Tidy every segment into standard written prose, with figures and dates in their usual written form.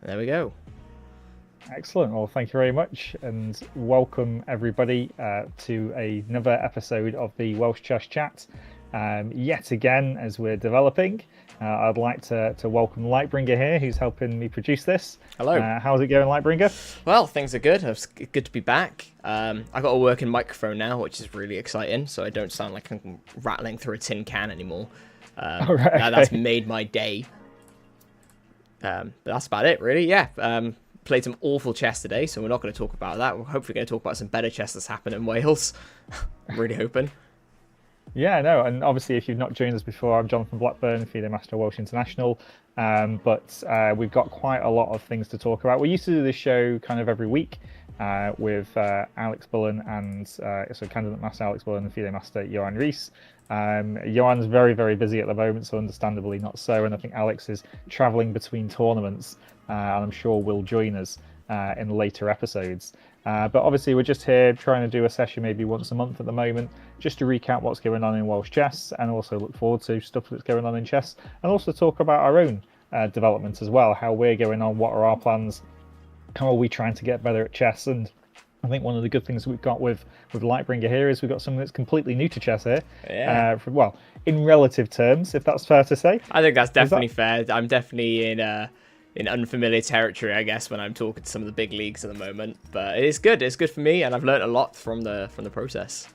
There we go. Excellent. Well, thank you very much, and welcome everybody to another episode of the Welsh Chess Chat. Yet again, as we're developing, I'd like to welcome Lightbringer here, who's helping me produce this. Hello. How's it going, Lightbringer? Well, things are good. It's good to be back. I got a working microphone now, which is really exciting, so I don't sound like I'm rattling through a tin can anymore. That's made my day. But that's about it, really. Yeah. Played some awful chess today, so we're not going to talk about that. We're hopefully going to talk about some better chess that's happened in Wales. I'm really hoping. Yeah, no, and obviously if you've not joined us before, I'm Jonathan Blackburn, FIDE Master Welsh International, but we've got quite a lot of things to talk about. We used to do this show kind of every week with Alex Bullen and so Candidate Master Alex Bullen and FIDE Master Johan Rees. Johan's very, very busy at the moment, so understandably not so, and I think Alex is travelling between tournaments, and I'm sure will join us in later episodes. But obviously we're just here trying to do a session maybe once a month at the moment, just to recap what's going on in Welsh chess, and also look forward to stuff that's going on in chess, and also talk about our own development as well, how we're going on, what are our plans, how are we trying to get better at chess. And I think one of the good things we've got with Lightbringer here is we've got something that's completely new to chess here. Yeah. Well, in relative terms, if that's fair to say. I think that's definitely fair. I'm definitely in unfamiliar territory, I guess, when I'm talking to some of the big leagues at the moment. But it's good. It's good for me, and I've learned a lot from the process.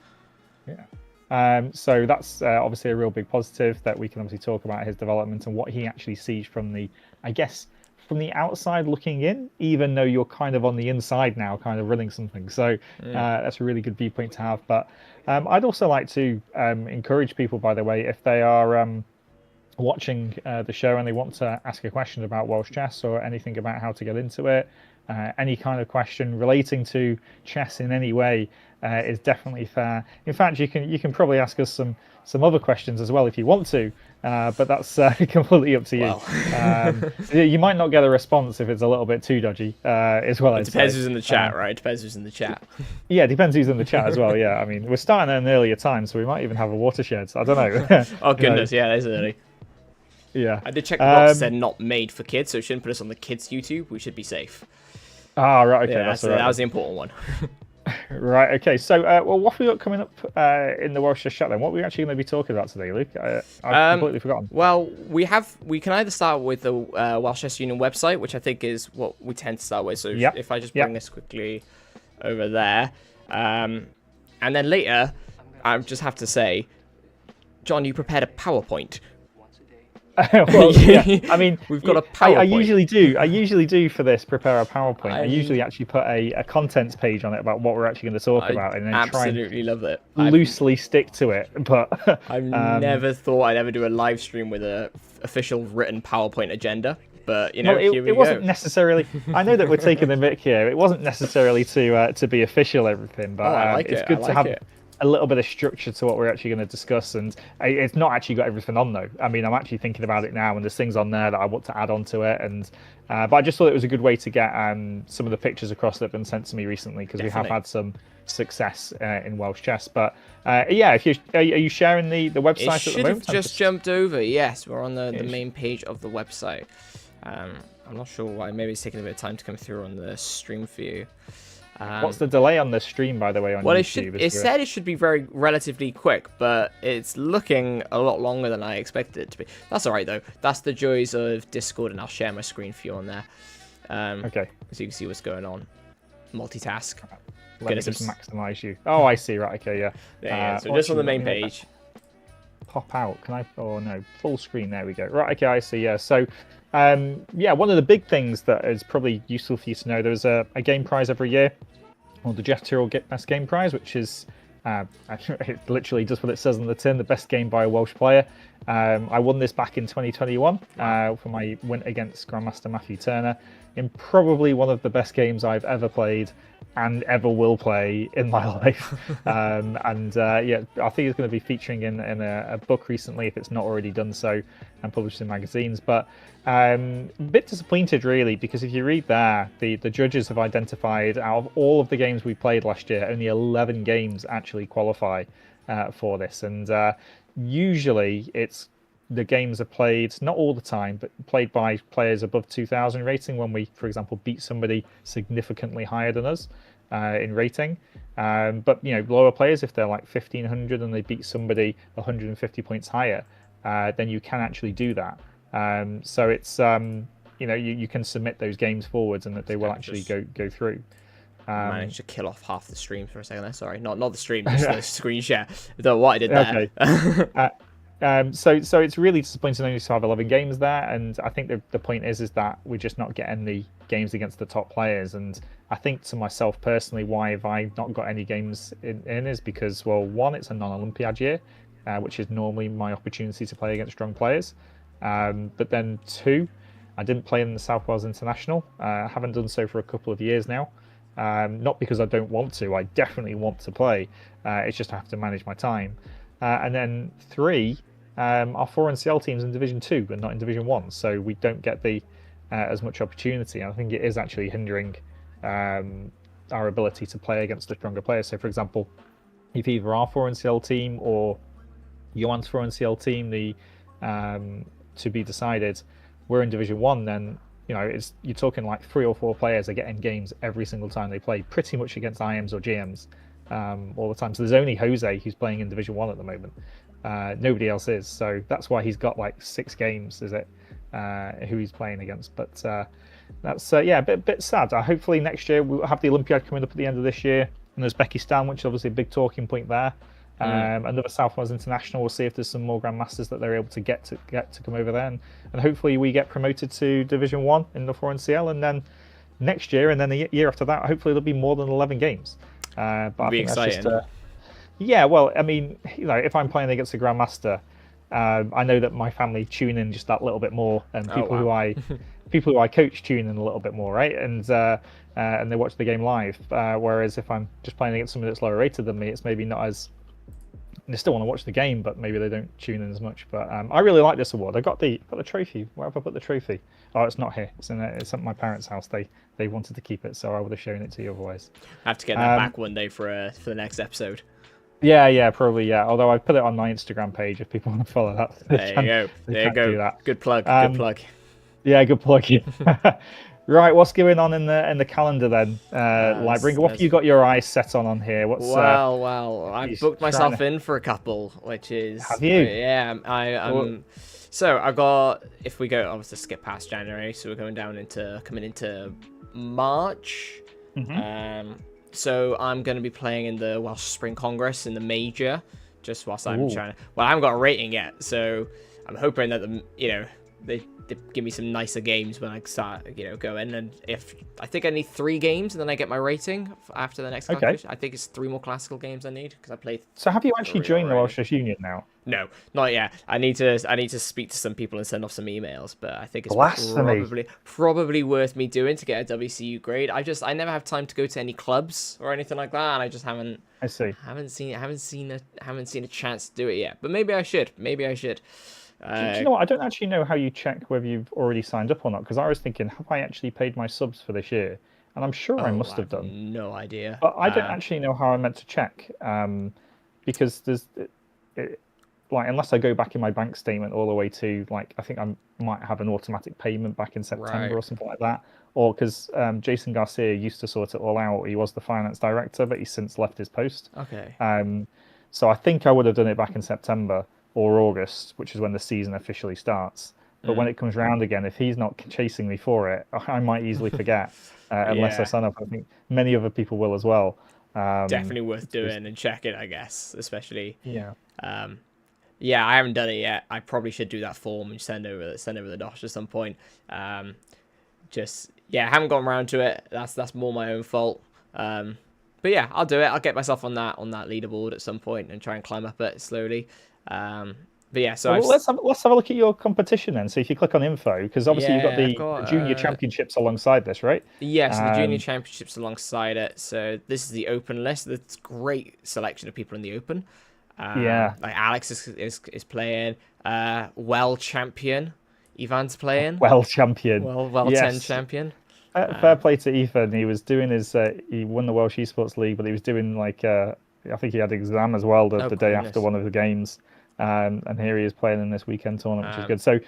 Yeah. So that's obviously a real big positive, that we can obviously talk about his development and what he actually sees from the, I guess, from the outside looking in, even though you're kind of on the inside now, kind of running something. So that's a really good viewpoint to have. But I'd also like to encourage people, by the way, if they are watching the show and they want to ask a question about Welsh chess or anything about how to get into it, any kind of question relating to chess in any way is definitely fair. In fact, you can probably ask us some other questions as well if you want to, but that's completely up to you. Well. You might not get a response if it's a little bit too dodgy as well. It depends who's in the chat, right? It depends who's in the chat. Yeah, it depends who's in the chat as well. Yeah, I mean, we're starting at an earlier time, so we might even have a watershed. I don't know. Oh goodness, yeah, that's early. Yeah. I did check the box, said not made for kids, so it shouldn't put us on the kids' YouTube. We should be safe. Ah, right, okay, Yeah, that's all right. that was the important one. Right, okay. So, well, what have we got coming up in the Welsh chat then? What are we actually going to be talking about today, Luke? I've completely forgotten. Well, we can either start with the Welsh Chess Union website, which I think is what we tend to start with. So if I just bring this quickly over there, and then later, I just have to say, John, you prepared a PowerPoint. Well, yeah. I mean, we've got a PowerPoint. I usually do for this prepare a PowerPoint. I usually actually put a contents page on it about what we're actually going to talk about, and then absolutely love it. Loosely stick to it. But I've never thought I'd ever do a live stream with a official written PowerPoint agenda. But you know, it wasn't necessarily. I know that we're taking the mick here. It wasn't necessarily to be official everything, but it's good to have a little bit of structure to what we're actually going to discuss. And it's not actually got everything on though. I mean, I'm actually thinking about it now, and there's things on there that I want to add on to it. And but I just thought it was a good way to get some of the pictures across that have been sent to me recently, because we have had some success in Welsh chess. But yeah, if are you sharing the website at the moment? It should have just jumped over. Yes, we're on the main page of the website. I'm not sure why. Maybe it's taking a bit of time to come through on the stream for you. What's the delay on the stream, by the way, on YouTube? It said it should be relatively quick, but it's looking a lot longer than I expected it to be. That's all right, though. That's the joys of Discord, and I'll share my screen for you on there. Okay. So you can see what's going on. Multitask. Let me just maximize you. Oh, I see. Right. Okay. Yeah. Yeah. So just on the main page. Pop out. Can I? Oh no. Full screen. There we go. Right. Okay. I see. Yeah. So. Yeah, one of the big things that is probably useful for you to know, there's a game prize every year, or the Jeff Tyrrell Best Game Prize, which is it literally does what it says on the tin, the best game by a Welsh player. I won this back in 2021 for my win against Grandmaster Matthew Turner in probably one of the best games I've ever played and ever will play in my life. Yeah, I think it's going to be featuring in a book recently, if it's not already done so, and published in magazines. But a bit disappointed, really, because if you read there, the judges have identified, out of all of the games we played last year, only 11 games actually qualify for this. And usually it's the games are played, not all the time, but played by players above 2,000 rating when we, for example, beat somebody significantly higher than us in rating. But, lower players, if they're like 1,500 and they beat somebody 150 points higher, then you can actually do that. So it's, you can submit those games forwards and that they will actually go through. Managed to kill off half the stream for a second there. Sorry, not the stream, just the screen share. I don't know what I did there. Okay. So it's really disappointing only to have 11 games there, and I think the point is that we're just not getting the games against the top players. And I think to myself personally, why have I not got any games in is because, well, one, it's a non-Olympiad year, which is normally my opportunity to play against strong players. But then two, I didn't play in the South Wales International. I haven't done so for a couple of years now. Not because I don't want to, I definitely want to play. It's just I have to manage my time. And then three, our 4NCL teams in Division 2 but not in Division 1, so we don't get the as much opportunity. I think it is actually hindering our ability to play against the stronger players. So, for example, if either our 4NCL team or Johan's 4NCL team, the to be decided, we're in Division 1, then you're talking like 3 or 4 players are getting games every single time they play, pretty much against IMs or GMs all the time. So there's only Jose who's playing in Division 1 at the moment. Nobody else is. So that's why he's got like 6 games, is it, who he's playing against. But that's, a bit sad. Hopefully next year we'll have the Olympiad coming up at the end of this year. And there's Uzbekistan, which is obviously a big talking point there. Another South Wales International. We'll see if there's some more Grandmasters that they're able to get to come over there, and hopefully we get promoted to Division 1 in the 4NCL, and then next year and then the year after that, hopefully there'll be more than 11 games. But I think exciting. That's just, well, I mean, if I'm playing against a Grandmaster, I know that my family tune in just that little bit more, and people who I coach tune in a little bit more, right? And they watch the game live. Whereas if I'm just playing against somebody that's lower rated than me, it's maybe not as. They still want to watch the game, but maybe they don't tune in as much. But I really like this award. I got the trophy. Where have I put the trophy? Oh, it's not here. It's at my parents' house. They wanted to keep it, so I would have shown it to you otherwise. I have to get that back one day for the next episode. Yeah, probably, yeah. Although I put it on my Instagram page if people want to follow that. There you go. Do that. Good plug. Good plug. Yeah, good plug. Right, what's going on in the calendar then, Lightbringer? What have you got your eyes set on here? Well, I booked myself in for a couple, which is... Have you? Yeah, so I've got, if we go, obviously skip past January, so we're coming into March. Mm-hmm. So I'm going to be playing in the Welsh Spring Congress in the major, just whilst I'm trying to... Well, I haven't got a rating yet, so I'm hoping that, they give me some nicer games when I start, going. And if I think I need 3 games, and then I get my rating after the next competition. I think it's 3 more classical games I need because I played. So have you actually joined the Welsh Union now? No, not yet. I need to speak to some people and send off some emails, but I think it's probably worth me doing to get a WCU grade. I never have time to go to any clubs or anything like that, and I just haven't. I see. Haven't seen a chance to do it yet, but maybe I should. Do you know what? I don't actually know how you check whether you've already signed up or not, because I was thinking, have I actually paid my subs for this year? And I'm sure I must have done. No idea. But I don't actually know how I'm meant to check, because there's, unless I go back in my bank statement all the way to, I think I might have an automatic payment back in September or something like that. Or because Jason Garcia used to sort it all out. He was the finance director, but he's since left his post. Okay. So I think I would have done it back in September or August, which is when the season officially starts. But when it comes round again, if he's not chasing me for it, I might easily forget unless I sign up. I think many other people will as well. Definitely worth doing and checking, I guess, especially. Yeah. Yeah, I haven't done it yet. I probably should do that form and send over the dosh at some point. I haven't gotten around to it. That's more my own fault. But yeah, I'll do it. I'll get myself on that leaderboard at some point and try and climb up it slowly. But yeah, so let's have a look at your competition then. So if you click on info, because obviously you've got the junior championships alongside this, right? Yes, the junior championships alongside it. So this is the open list. That's great selection of people in the open. Like Alex is playing. Well champion, Ivan's playing. Well champion. Well yes. 10 champion. Fair play to Ethan. He was doing his. He won the Welsh Esports League, but he was doing I think he had exam as well the day after one of the games. And here he is playing in this weekend tournament, which is good. So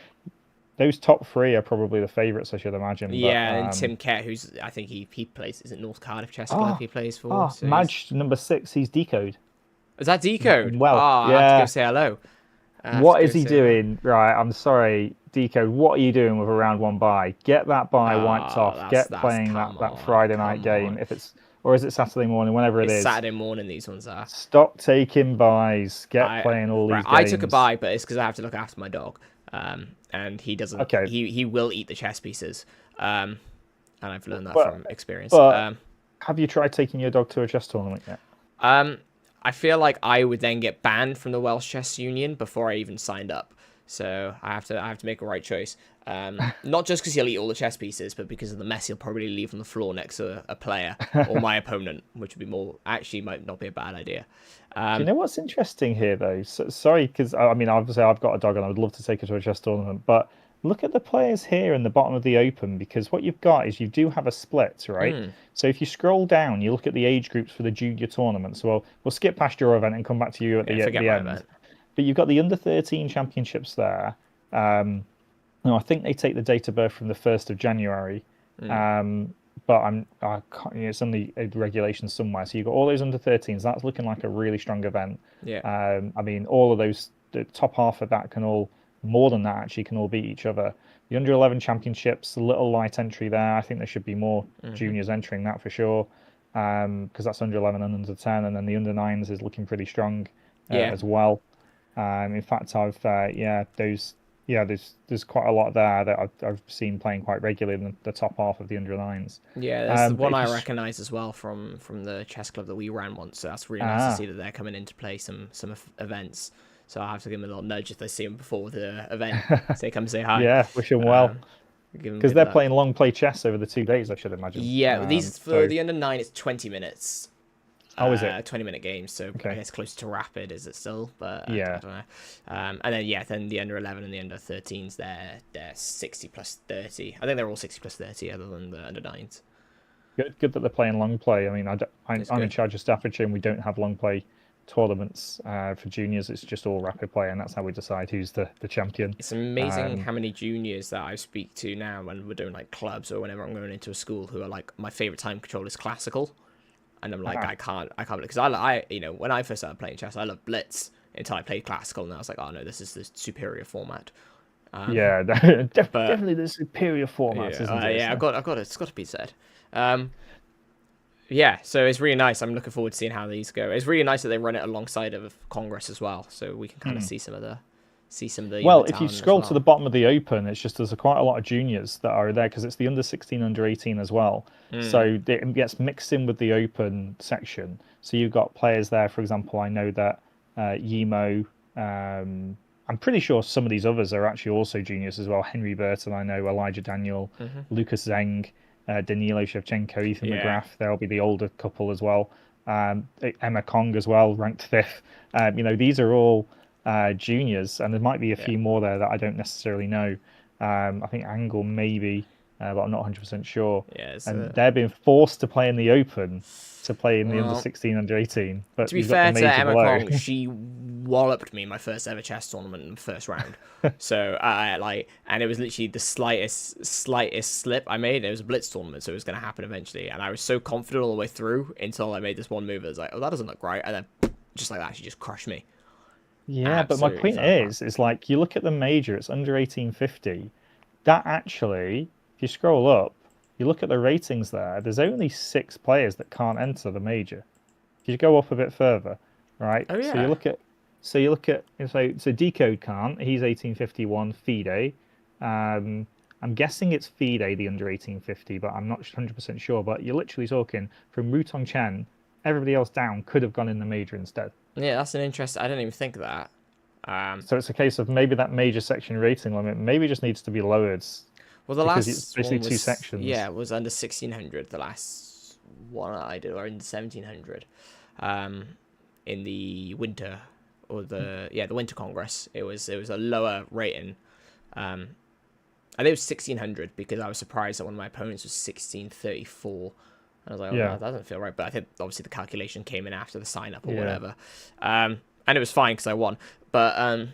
those top three are probably the favourites, I should imagine. Yeah, and Tim Kett, who's I think he plays, is it North Cardiff Chess Club he plays for? So Madge number 6, he's Decode. Is that Decode? Well, I have to go say hello. What is he doing? Right, I'm sorry, Decode. What are you doing with a round 1 bye? Get that bye wiped off. Get playing that Friday night game. Or is it Saturday morning? Whenever it is. Saturday morning. These ones are. Stop taking buys. Get playing all these games. I took a bye, but it's because I have to look after my dog. And he doesn't. Okay. He will eat the chess pieces. And I've learned that from experience. But have you tried taking your dog to a chess tournament yet? I feel like I would then get banned from the Welsh Chess Union before I even signed up. So I have to make a right choice. Not just because he'll eat all the chess pieces, but because of the mess he'll probably leave on the floor next to a player or my opponent, which would be might not be a bad idea. Do you know what's interesting here, though? Sorry, because I mean, obviously I've got a dog and I would love to take her to a chess tournament, but look at the players here in the bottom of the Open, because what you've got is you do have a split, right? So if you scroll down, you look at the age groups for the junior tournaments. Well, we'll skip past your event and come back to you at the end. But you've got the under 13 championships there. No, I think they take the date of birth from the 1st of January. But it's on the regulations somewhere. So you've got all those under 13s. That's looking like a really strong event. Yeah. I mean, all of those, the top half of that more than that actually can all beat each other. The under 11 championships, a little light entry there. I think there should be more juniors entering that for sure, because that's under 11 and under 10, and then the under 9s is looking pretty strong as well. In fact, there's quite a lot there that I've seen playing quite regularly in the top half of the under 9s. Yeah, that's the one I recognise as well from the chess club that we ran once. So that's really nice to see that they're coming in to play some events. So I have to give them a little nudge if they see them before the event. Say come say hi. Yeah, wish them well. Because they're playing long play chess over the 2 days, I should imagine. Yeah, the under 9 it's 20 minutes. Oh, is it? 20-minute games, so I guess close to rapid, is it still? But yeah, I don't know. And then the under 11 and the under 13s, they're 60 plus 30. I think they're all 60 plus 30, other than the under 9s. Good that they're playing long play. I mean, I'm in charge of Staffordshire, and we don't have long play tournaments for juniors. It's just all rapid play, and that's how we decide who's the champion. It's amazing how many juniors that I speak to now when we're doing like clubs or whenever I'm going into a school who are like, my favorite time control is classical, and I'm like, I can't because I when I first started playing chess, I loved blitz until I played classical, and I was like, oh no, this is the superior format. Definitely the superior format, isn't it? Yeah, it's got to be said. Yeah, so it's really nice. I'm looking forward to seeing how these go. It's really nice that they run it alongside of Congress as well, so we can kind of see some of the. Well, if you scroll to the bottom of the Open, it's just there's quite a lot of juniors that are there because it's the under 16, under 18 as well. So it gets mixed in with the Open section. So you've got players there, for example. I know that Yimo. I'm pretty sure some of these others are actually also juniors as well. Henry Burton, I know, Elijah Daniel, Lucas Zeng. Danilo Shevchenko, Ethan McGrath, they'll be the older couple as well. Emma Kong as well, ranked 5th. These are all juniors, and there might be a few more there that I don't necessarily know. I think Angle maybe, but I'm not 100% sure. And they're being forced to play in the Open, to play in the under 16, under 18. But to be fair to Emma Kong, she walloped me in my first ever chess tournament in the first round. So and it was literally the slightest slip I made. It was a blitz tournament, so it was going to happen eventually. And I was so confident all the way through until I made this one move. I was like, oh, that doesn't look right. And then just like that, she just crushed me. Yeah, absolutely. But my point is like, you look at the major, it's under 1850. That actually, if you scroll up, you look at the ratings there, there's only 6 players that can't enter the major. If you go up a bit further, right? Oh, yeah. So you look at so Decode can't, he's 1851, FIDE. I'm guessing it's FIDE, the under 1850, but I'm not 100% sure. But you're literally talking from Wutong Chen, everybody else down could have gone in the major instead. Yeah, that's an interest. I didn't even think of that. So it's a case of maybe that major section rating limit maybe just needs to be lowered. Well, the last it's basically one was, 2 sections. Yeah, it was under 1600. The last one I did, or in 1700, in the winter or the Winter Congress. It was a lower rating. I think it was 1600 because I was surprised that one of my opponents was 1634. And I was like, that doesn't feel right. But I think obviously the calculation came in after the sign up or whatever. and it was fine because I won. But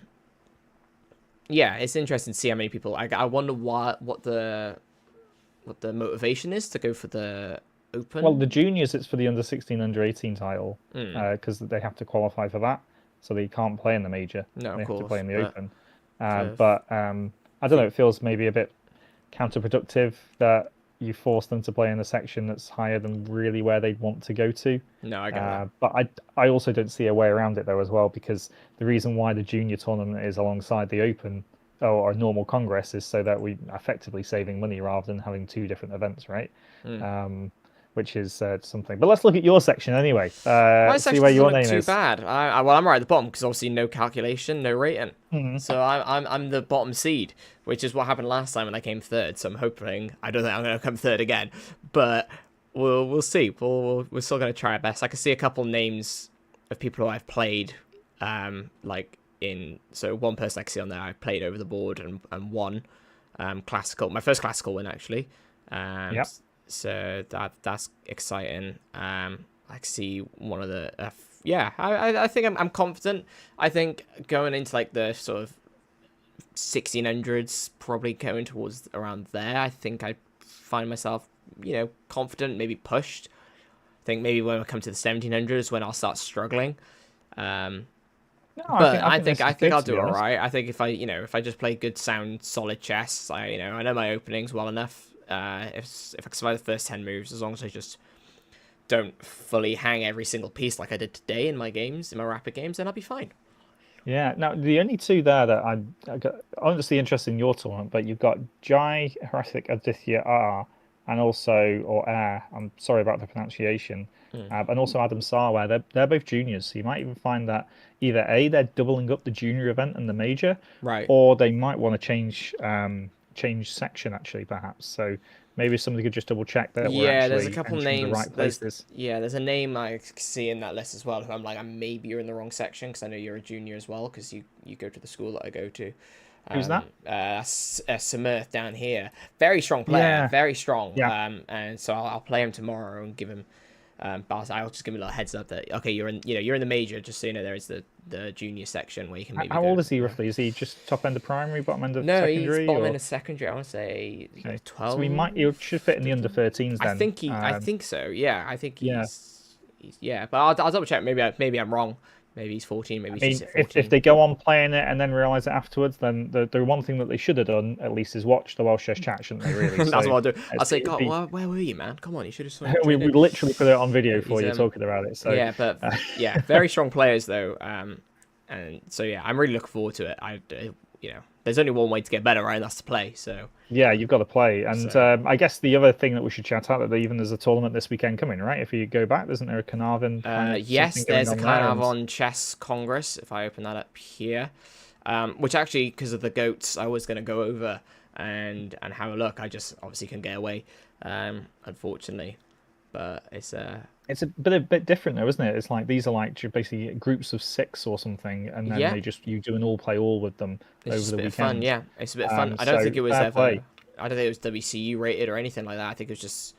yeah, it's interesting to see how many people. I wonder what the motivation is to go for the Open. Well, the juniors, it's for the under 16, under 18 title because they have to qualify for that, so they can't play in the major. No, they of have to play in the Open. I don't know. It feels maybe a bit counterproductive that you force them to play in a section that's higher than really where they'd want to go to. No, I get that. But I also don't see a way around it though as well, because the reason why the junior tournament is alongside the Open or normal Congress is so that we effectively saving money rather than having two different events, right? Which is something. But let's look at your section anyway. My see where your name too is. Bad. Well, I'm right at the bottom because obviously no calculation, no rating. So I'm the bottom seed, which is what happened last time when I came third. So I'm hoping I don't think I'm going to come third again, but we'll see. We're still going to try our best. I can see a couple names of people who I've played, so one person I can see on there I played over the board and won classical. My first classical win actually. Yep. So that's exciting. I see one of the I think I'm confident. I think going into like the sort of 1600s, probably going towards around there. I think I find myself confident, maybe pushed. I think maybe when I come to the 1700s when I'll start struggling. I think I'll do all right. I think if I just play good, sound, solid chess, I know my openings well enough. If I survive the first 10 moves, as long as I just don't fully hang every single piece like I did today in my rapid games, then I'll be fine. Yeah. Now the only two there that I got honestly interested in your tournament, but you've got Jai Harasik Aditya R and also Air. I'm sorry about the pronunciation. And also Adam Sarwar. They're both juniors, so you might even find that either they're doubling up the junior event and the major, right, or they might want to change section actually, perhaps. So maybe somebody could just double check that we're actually there's a couple names. The right places. There's a name I see in that list as well. Who I'm like, maybe you're in the wrong section because I know you're a junior as well because you go to the school that I go to. Who's that? Samirth down here. Very strong player. Very strong. Yeah. And so I'll play him tomorrow and give him. But I'll just give him a little heads up that okay, you're in the major, just so you know there is the junior section where you can maybe. How old is he roughly? Is he just top end of primary, bottom end of secondary? No, he's bottom end of secondary. I want to say 12. So he should fit in the under 13s then. I think so. Yeah, I think he's but I'll double check. Maybe I'm wrong. Maybe he's 14. Maybe he's 14. If they go on playing it and then realise it afterwards, then the one thing that they should have done at least is watch the Welsh Chess Chat, shouldn't they? Really, that's what I'll do. I'll say, God, where were you, man? Come on, you should have. We literally put it on video for you talking about it. So very strong players though, and so I'm really looking forward to it. There's only one way to get better, right? And that's to play. So yeah, you've got to play. And I guess the other thing that we should shout out that even there's a tournament this weekend coming, right? If you go back, isn't there a Carnarvon? Yes, there's a Carnarvon Chess Congress. If I open that up here, which actually, because of the goats, I was going to go over and have a look. I just obviously couldn't get away, unfortunately. But it's a bit different though, isn't it? It's like these are like basically groups of 6 or something, and then you do an all play all with them over the weekend. Fun, yeah, it's a bit fun. I don't think it was ever. I don't think it was WCU rated or anything like that. I think it was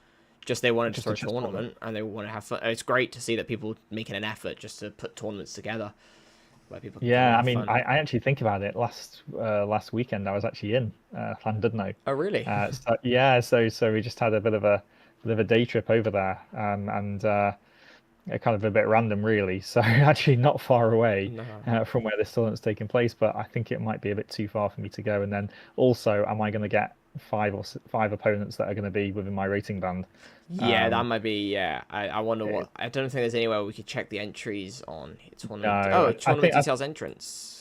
just they wanted to throw a tournament and they want to have fun. It's great to see that people making an effort just to put tournaments together where people. I mean, I actually think about it. Last weekend I was actually in Llandudno. Oh really? So we just had a bit of a day trip over there, and kind of a bit random really, so actually not far away from where this tournament's taking place, but I think it might be a bit too far for me to go. And then also, am I going to get five opponents that are going to be within my rating band? That might be. I wonder what. I don't think there's anywhere we could check the entries on tournament. Tournament details entrance.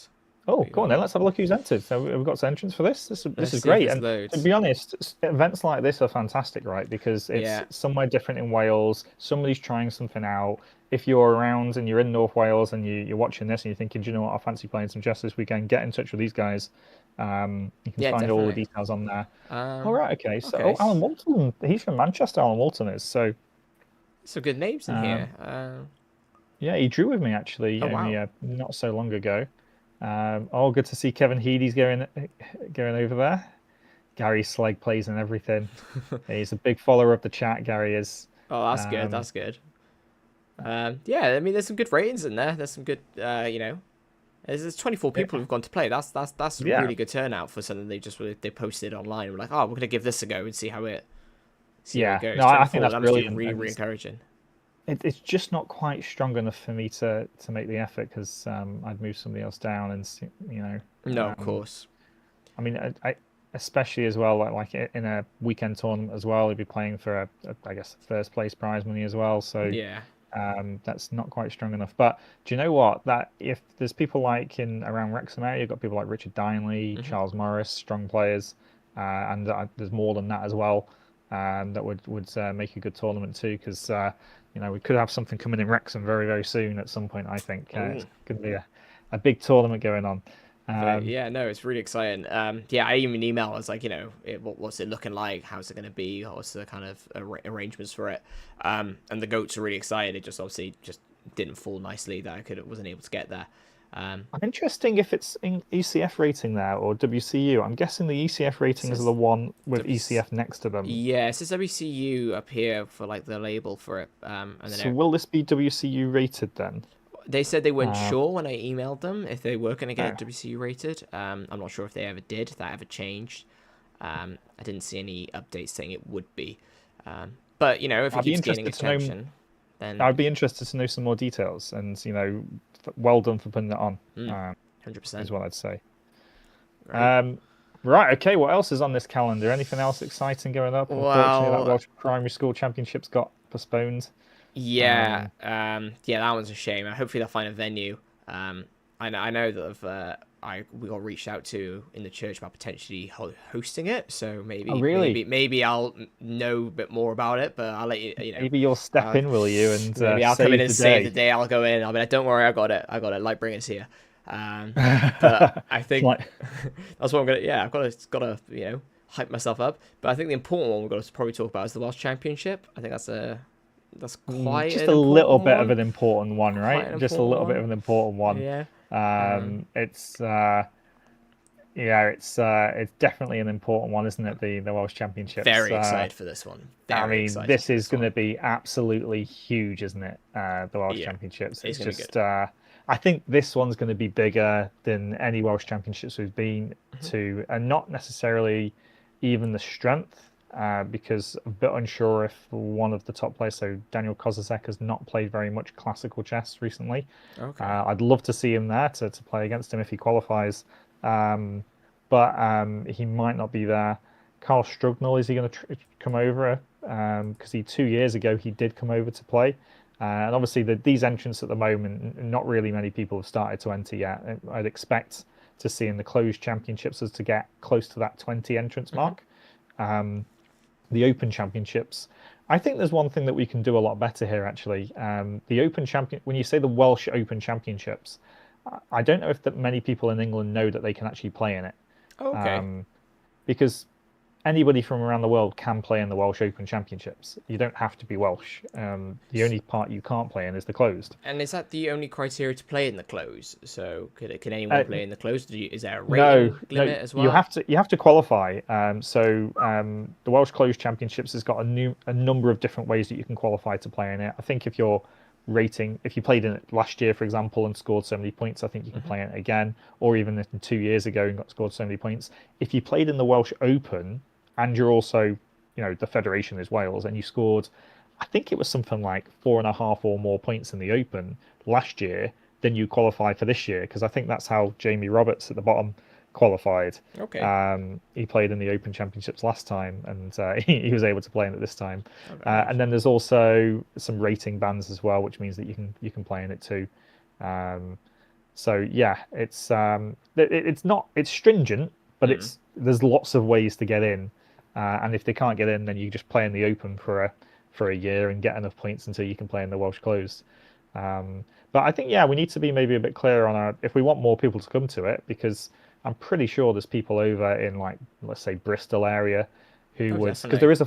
Oh, go on then. Let's have a look who's entered. So we've got some entrants for this. This is great. And to be honest, events like this are fantastic, right? Because it's somewhere different in Wales. Somebody's trying something out. If you're around and you're in North Wales and you're watching this and you're thinking, do you know what, I fancy playing some chess this weekend, get in touch with these guys. You can find all the details on there. All right, okay. So Alan Walton, he's from Manchester, Alan Walton is. So some good names in here. Yeah, he drew with me actually not so long ago. Good to see Kevin Heady's going over there. Gary Slegg plays and everything. He's a big follower of the chat. Gary is. Oh, that's good. That's good. Yeah, I mean, there's some good ratings in there. There's some good, there's 24 people who've gone to play. That's a really good turnout for something they posted online. We're like, oh, we're gonna give this a go and see how it goes. No, I think that's that brilliant. Really, really encouraging. It's just not quite strong enough for me to make the effort because I'd move somebody else down and No, of course. I mean, I especially as well like in a weekend tournament as well, you'd be playing for I guess first place prize money as well. So yeah. That's not quite strong enough. But do you know what? That if there's people like in around Wrexham area, you've got people like Richard Dineley, Charles Morris, strong players, and there's more than that as well. That would make a good tournament too, because we could have something coming in Wrexham very very soon at some point. I think it's going to be a big tournament going on. Yeah, no, it's really exciting. Yeah, I even emailed. I was like, what's it looking like? How's it going to be? What's the kind of arrangements for it? And the goats are really excited. It just obviously just didn't fall nicely that I wasn't able to get there. I'm interesting if it's in ECF rating there or WCU. I'm guessing the ECF rating is the one with ECF next to them. Yeah, it says WCU up here for like the label for it. So will this be WCU rated then? They said they weren't sure when I emailed them if they were going to get it WCU rated. I'm not sure if they ever did, if that ever changed. I didn't see any updates saying it would be. But, if it keeps gaining attention, then... I'd be interested to know some more details. And, well done for putting that on. 100%. Is what I'd say. Right, okay, what else is on this calendar? Anything else exciting going up? Unfortunately, that Welsh Primary School Championships got postponed. Yeah, that one's a shame. Hopefully they'll find a venue. I know that we got reached out to in the church about potentially hosting it. So maybe I'll know a bit more about it. But I'll let you. Maybe you'll step in, will you? And maybe I'll come in and save the day. I'll go in. I'll be like, don't worry, I got it. Lightbringer's here. But I think that's what I'm gonna. Yeah, I've got to hype myself up. But I think the important one we've got to probably talk about is the Welsh Championship. I think that's quite just a little bit of an important one, right? Just a little bit of an important one. Yeah. It's definitely an important one, isn't it? The Welsh Championships. Very excited for this one. This is going to be absolutely huge, isn't it? The Welsh Championships. It's just. I think this one's going to be bigger than any Welsh Championships we've been to, and not necessarily even the strength. Because I'm a bit unsure if one of the top players, so Daniel Kozasek, has not played very much classical chess recently. Okay. I'd love to see him there to play against him if he qualifies, but he might not be there. Carl Strugnall, is he going to come over? Because 2 years ago he did come over to play. And obviously these entrants at the moment, not really many people have started to enter yet. I'd expect to see in the closed championships as to get close to that 20 entrance mark. The Open Championships, I think there's one thing that we can do a lot better here, actually. The Open Champion, when you say the Welsh Open Championships, I don't know if that many people in England know that they can actually play in it. Okay. Because anybody from around the world can play in the Welsh Open Championships. You don't have to be Welsh. The only part you can't play in is the closed. And is that the only criteria to play in the closed? So can anyone play in the closed? Is there a rating limit as well? You have to qualify. The Welsh Closed Championships has got a number of different ways that you can qualify to play in it. I think if you played in it last year, for example, and scored so many points, I think you can play in it again, or even 2 years ago and scored so many points. If you played in the Welsh Open, and you're also, the federation is Wales, and you scored, I think it was something like 4.5 or more points in the Open last year, then you qualify for this year, because I think that's how Jamie Roberts at the bottom qualified. Okay. He played in the Open Championships last time, and he was able to play in it this time. And then there's also some rating bands as well, which means that you can play in it too. So yeah, it's stringent, but there's lots of ways to get in. And if they can't get in, then you just play in the Open for a year and get enough points until you can play in the Welsh Closed. But I think, we need to be maybe a bit clearer on if we want more people to come to it, because I'm pretty sure there's people over in, like, let's say Bristol area who would, because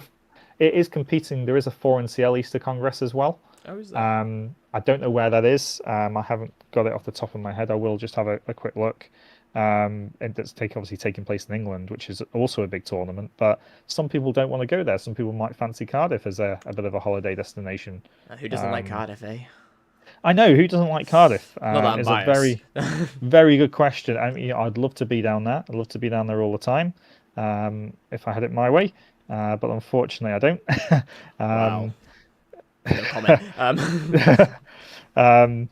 it is competing. There is a 4NCL Easter Congress as well. Oh, is that? I don't know where that is. I haven't got it off the top of my head. I will just have a quick look. And that's obviously taking place in England, which is also a big tournament. But some people don't want to go there. Some people might fancy Cardiff as a bit of a holiday destination. Who doesn't like Cardiff, eh? I know, who doesn't like Cardiff? Not that I'm It's a biased. very, very good question. I mean, I'd love to be down there. I'd love to be down there all the time, if I had it my way. But unfortunately, I don't. Wow. um, No comment. um,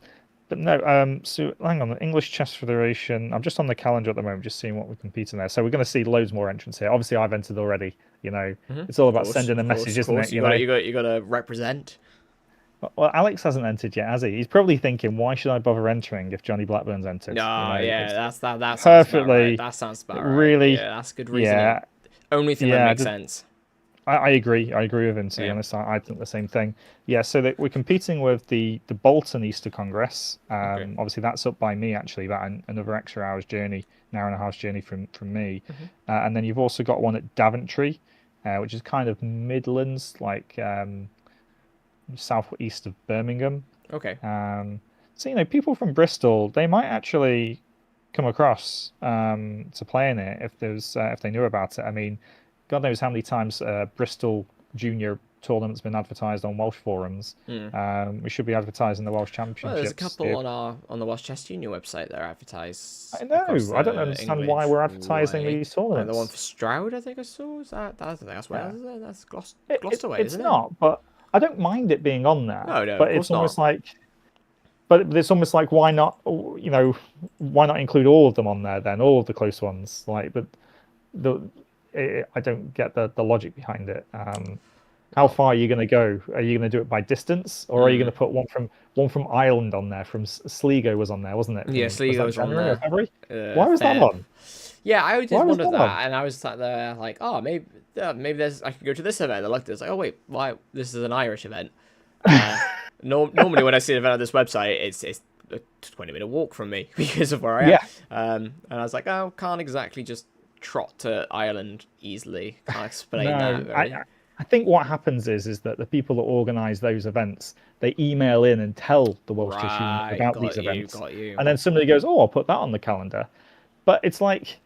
but no. So hang on, the English Chess Federation. I'm just on the calendar at the moment, just seeing what we compete in there. So we're going to see loads more entrants here. Obviously, I've entered already. It's all Of about course, sending a of course, message, of isn't course. it? You got to represent. Well, Alex hasn't entered yet, has he? He's probably thinking, why should I bother entering if Johnny Blackburn's entered? No, yeah, It's that sounds about right. perfectly, That sounds about right. really, Yeah, that's good reasoning. yeah, Only thing that yeah. makes sense. I agree. I agree with him, to be Yeah. honest. I think the same thing. Yeah, so that we're competing with the Bolton Easter Congress. Okay. Obviously, that's up by me, actually, about another extra hour's journey, an hour and a half's journey from me. And then you've also got one at Daventry, which is kind of Midlands, like southeast of Birmingham. Okay. So people from Bristol, they might actually come across to play in it if they knew about it. I mean, God knows how many times Bristol Junior tournament's been advertised on Welsh forums. We should be advertising the Welsh Championships. Well, there's a couple on the Welsh Chess Junior website that are advertised. I know. I don't understand why we're advertising these tournaments. Like the one for Stroud, I think I saw. Is that? I think that's Wales, isn't it? That's Gloucester way, isn't it? It's not, but I don't mind it being on there. No, but it's almost like. But it's almost like, why not? Why not include all of them on there then? All of the close ones, I don't get the logic behind it. How far are you going to go? Are you going to do it by distance, or are you going to put one from Ireland on there? From Sligo was on there, wasn't it? Yeah, Sligo was on there. Why was that on? Yeah, I did wonder that, and I was sat there like, oh, maybe there's I could go to this event. I looked at it, like, oh wait, why this is an Irish event? Normally when I see an event on this website, it's a 20-minute walk from me because of where I am. Yeah. And I was like, oh, can't exactly just trot to Ireland easily. Can't explain that. I think what happens is that the people that organise those events, they email in and tell the Welsh Chess Union about these events. And then somebody goes, oh, I'll put that on the calendar. But it's like,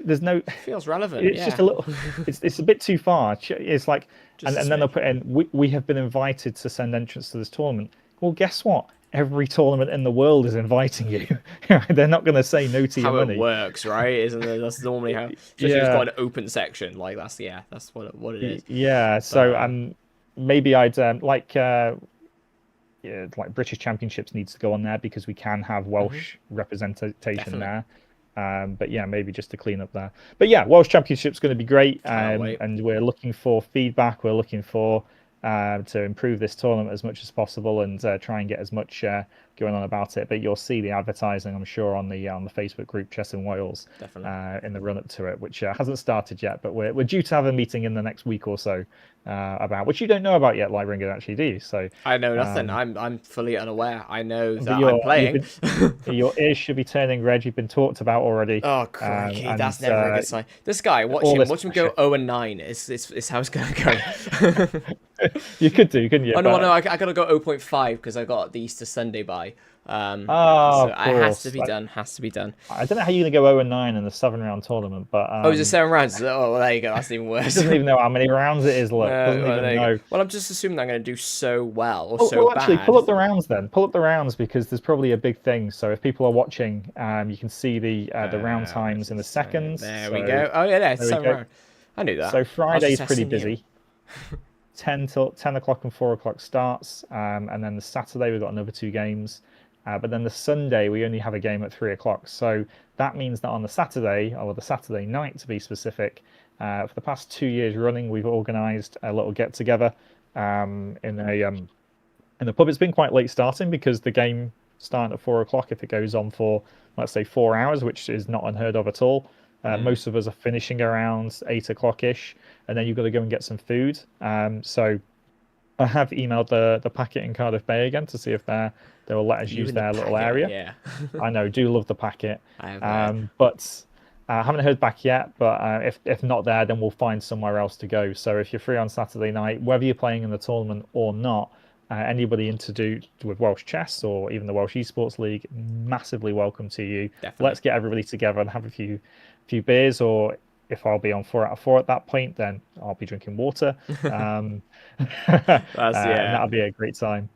there's no... It feels relevant, It's just a little... It's a bit too far. It's like... And then they'll put in, we have been invited to send entrants to this tournament. Well, guess what? Every tournament in the world is inviting you. They're not going to say no to your money. How it works, right? Isn't it? That's normally how. Especially if it's got an open section, like that's what it is. Yeah. So maybe I'd like British Championships needs to go on there because we can have Welsh representation there. But yeah, maybe just to clean up there. But yeah, Welsh Championship's going to be great, and we're looking for feedback. We're looking for to improve this tournament as much as possible and try and get as much going on about it. But you'll see the advertising, I'm sure, on the Facebook group Chess in Wales in the run up to it, which hasn't started yet. But we're due to have a meeting in the next week or so about which you don't know about yet, Lightbringer, actually, do you? So I know nothing. I'm fully unaware. I know that I'm playing. Your ears should be turning red. You've been talked about already. Oh, crikey, that's never a good sign. This guy, watch him go 0-9. It's how it's going to go. You could do, couldn't you? Oh no, I got to go 0.5 because I got the Easter Sunday bye. So it has to be done. Has to be done. I don't know how you're gonna go 0-9 in the 7-round tournament, but is it 7 rounds? Oh, well, there you go. That's even worse. He doesn't even know how many rounds it is. Look, doesn't even know. Well, I'm just assuming I'm going to do so well or actually, bad. pull up the rounds then. Pull up the rounds because there's probably a big thing. So if people are watching, you can see the round times in the seconds. There we go. Oh yeah, it's 7 rounds. I knew that. So Friday's pretty busy. 10 o'clock and 4 o'clock starts, and then the Saturday we've got another 2 games. But then the Sunday, we only have a game at 3 o'clock. So that means that on the Saturday, or the Saturday night to be specific, for the past 2 years running, we've organised a little get-together in the pub. It's been quite late starting because the game starting at 4 o'clock, if it goes on for, let's say, 4 hours, which is not unheard of at all. Most of us are finishing around 8 o'clock-ish, and then you've got to go and get some food. So I have emailed the packet in Cardiff Bay again to see if they will let us use their little area. Yeah. I know, do love the packet. I but I haven't heard back yet, but if not there, then we'll find somewhere else to go. So if you're free on Saturday night, whether you're playing in the tournament or not, anybody into do with Welsh Chess or even the Welsh Esports League, massively welcome to you. Definitely. Let's get everybody together and have a few beers, or if I'll be on 4 out of 4 at that point, then I'll be drinking water. That'll be a great time.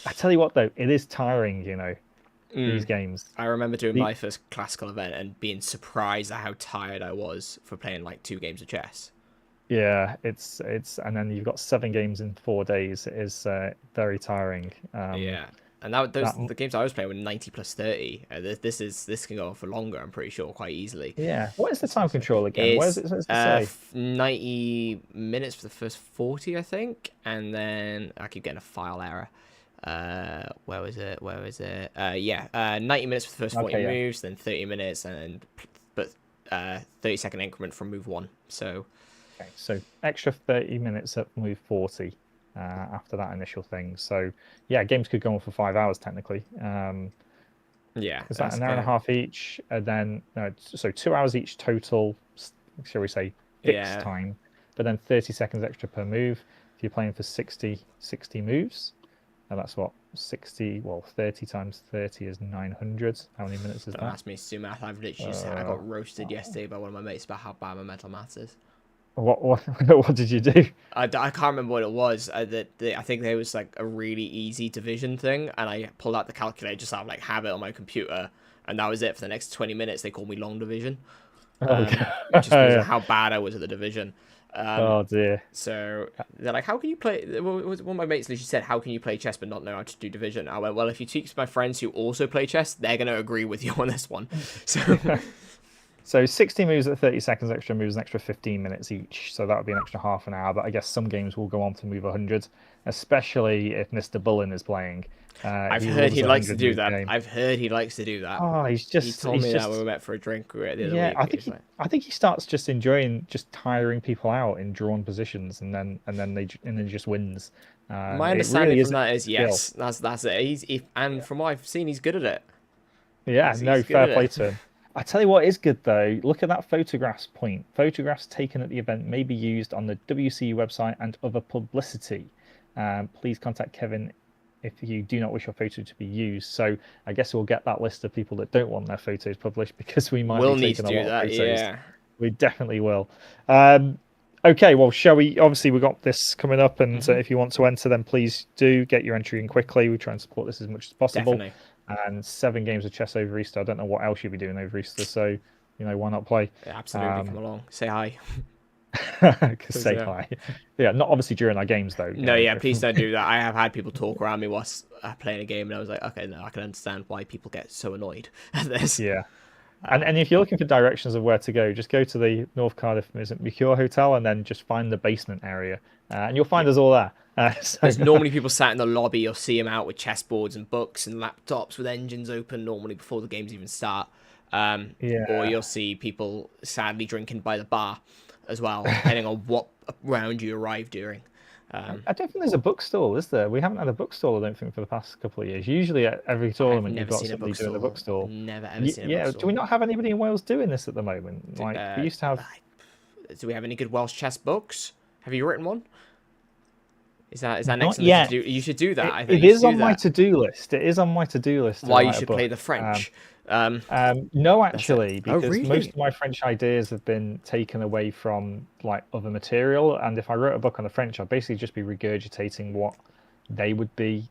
I tell you what, though, it is tiring, these Mm. games. I remember doing my first classical event and being surprised at how tired I was for playing like 2 games of chess. Yeah, and then you've got 7 games in 4 days. It is very tiring. Yeah, and the games I was playing were 90 plus 30. This can go on for longer. I'm pretty sure quite easily. Yeah. What is the time control again? Where is It's it supposed to say? 90 minutes for the first 40, I think, and then I keep getting a file error. Where was it? 90 minutes for the first 40 moves, then 30 minutes, and but 30-second increment from move 1. So. Okay, so extra 30 minutes at move 40 after that initial thing. So yeah, games could go on for 5 hours technically. Yeah, is that an hour and a half each? And then so 2 hours each total, shall we say, fixed time, but then 30 seconds extra per move. If you're playing for 60 moves, and that's what 30 times 30 is 900. How many minutes is that? Don't ask me to do math. I've literally just I got roasted yesterday by one of my mates about how bad my mental maths is. What did you do? I can't remember what it was. I think there was like a really easy division thing, and I pulled out the calculator just out of like habit on my computer, and that was it for the next 20 minutes. They called me long division, just because of how bad I was at the division. Oh dear. So they're like, how can you play? One of my mates literally said, how can you play chess but not know how to do division? I went, well, if you teach my friends who also play chess, they're going to agree with you on this one. So 60 moves at 30 seconds extra moves an extra 15 minutes each. So that would be an extra half an hour. But I guess some games will go on to move 100, especially if Mr. Bullen is playing. I've heard he likes to do that. Oh, he told me that when we met for a drink the other week. I think he starts just enjoying just tiring people out in drawn positions, and then he just wins. My understanding from that is yes, that's it. And from what I've seen, he's good at it. Yeah, fair play to him. I tell you what is good though. Look at that photographs point. Photographs taken at the event may be used on the WCU website and other publicity. Please contact Kevin if you do not wish your photo to be used. So I guess we'll get that list of people that don't want their photos published, because we might be taking a lot of photos. Yeah, we definitely will. Okay, well, shall we? Obviously, we've got this coming up, and if you want to enter, then please do get your entry in quickly. We try and support this as much as possible. Definitely. And 7 games of chess over Easter. I don't know what else you'll be doing over Easter, so why not play? Yeah, absolutely, come along, say hi. Say hi. Yeah, not obviously during our games though. No, please don't do that. I have had people talk around me whilst playing a game, and I was like, okay, no, I can understand why people get so annoyed at this. Yeah. And if you're looking for directions of where to go, just go to the North Cardiff Mercure Hotel and then just find the basement area, and you'll find us all there. There's normally people sat in the lobby. You'll see them out with chessboards and books and laptops with engines open normally before the games even start. Or you'll see people sadly drinking by the bar as well, depending on what round you arrive during. I don't think there's a bookstall, is there? We haven't had a bookstall, I don't think, for the past couple of years. Usually at every tournament you've got somebody doing a bookstall. Never ever seen a bookstall. Do we not have anybody in Wales doing this at the moment? Like we used to have. Do we have any good Welsh chess books? Have you written one? Is that next? Not yet. You should do that. I think it is on my to-do list. It is on my to-do list. Why you should play the French? No, actually, because most of my French ideas have been taken away from like other material, and if I wrote a book on the French, I'd basically just be regurgitating what they would be,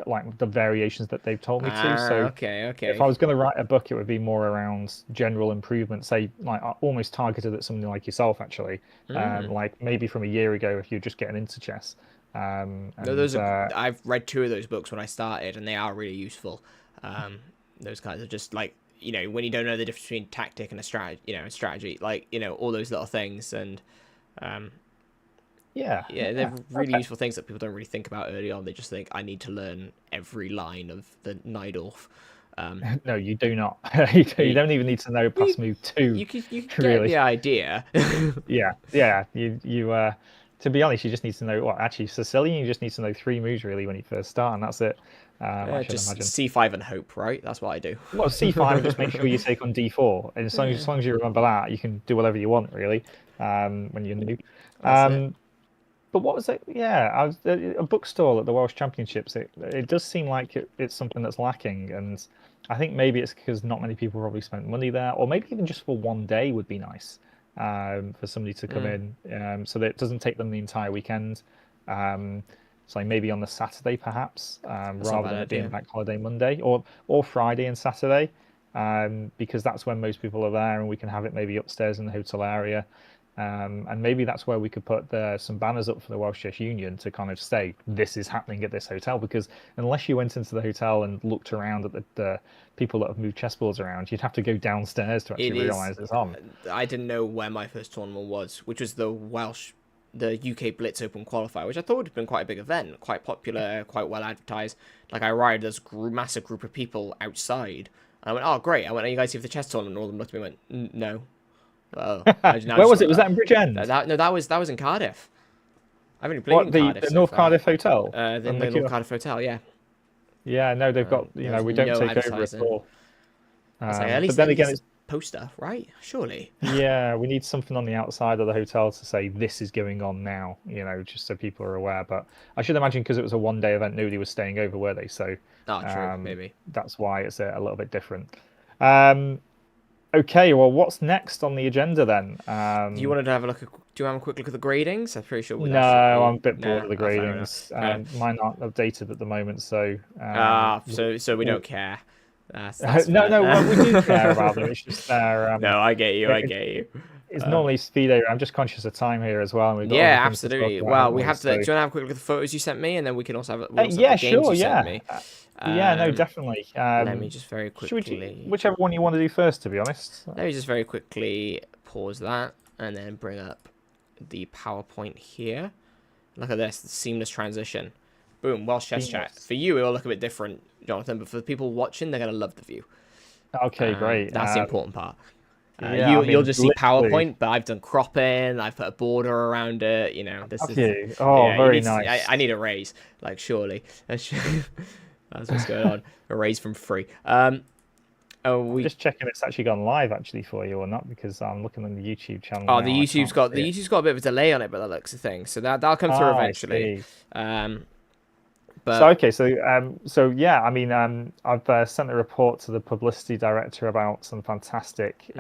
like the variations that they've told me to. So okay. If I was going to write a book, it would be more around general improvement, say like almost targeted at something like yourself, actually, like maybe from a year ago if you're just getting into chess. I've read 2 of those books when I started, and they are really useful. Those guys are just like, when you don't know the difference between tactic and a strategy, like, all those little things. And they're really useful things that people don't really think about early on. They just think, I need to learn every line of the Najdorf. No, you do not. You don't even need to know past move 2. You can get the idea. You to be honest, you just need to know Sicilian. You just need to know 3 moves really when you first start, and that's it. Just imagine. C5 and hope, right? That's what I do. Well, C5, just make sure you take on D4, and as long as you remember that, you can do whatever you want really. When you're new. But what was it? Yeah, a bookstall at the Welsh Championships. It does seem like it's something that's lacking, and I think maybe it's because not many people probably spent money there, or maybe even just for one day would be nice. For somebody to come in, so that it doesn't take them the entire weekend. So maybe on the Saturday, perhaps, rather than it being idea. Bank Holiday Monday, or Friday and Saturday, because that's when most people are there, and we can have it maybe upstairs in the hotel area. And maybe that's where we could put some banners up for the Welsh Chess Union to kind of say this is happening at this hotel. Because unless you went into the hotel and looked around at the people that have moved chessboards around, you'd have to go downstairs to actually realise it's on. I didn't know where my first tournament was, which was the UK Blitz Open qualifier, which I thought would have been quite a big event, quite popular, quite well advertised. Like I arrived, there's a massive group of people outside. And I went, oh great! I went, are you guys here for the chess tournament? And all of them looked at me and went, no. Well, where was it? Was that in Bridgend? No, that was in Cardiff. I've only played in Cardiff. The North Cardiff Hotel. The North Cardiff Hotel, yeah. Yeah, no, they've got we don't take over at all. At least, but then again, it's poster, right? Surely. Yeah, we need something on the outside of the hotel to say this is going on now. Just so people are aware. But I should imagine because it was a one-day event, nobody was staying over, were they? So, true, maybe that's why it's a little bit different. Okay, well, what's next on the agenda then? Do you want to have a look? Do you have a quick look at the gradings? I'm pretty sure. I'm a bit bored of the gradings. Mine aren't updated at the moment, so. So we don't care. No, we do care about them. It's just their. No, I get you. I get you. It's normally speedo. I'm just conscious of time here as well. And we've got absolutely. Well, we have to. Do you want to have a quick look at the photos you sent me, and then we can also have. Sent me. No, definitely. Let me just very quickly. Whichever one you want to do first, to be honest. Let me just very quickly pause that and then bring up the PowerPoint here. Look at this, the seamless transition. Boom, Welsh Chess Chat. For you, it'll look a bit different, Jonathan, but for the people watching, they're going to love the view. Okay, great. That's the important part. You'll just see PowerPoint, but I've done cropping, I've put a border around it, This is very nice. I need a raise, like, surely. That's what's going on. A raise from free. Just checking it's actually gone live for you or not, because I'm looking on the YouTube channel. The YouTube's got a bit of a delay on it, but that looks a thing. So that'll come through eventually. I've sent a report to the publicity director about some fantastic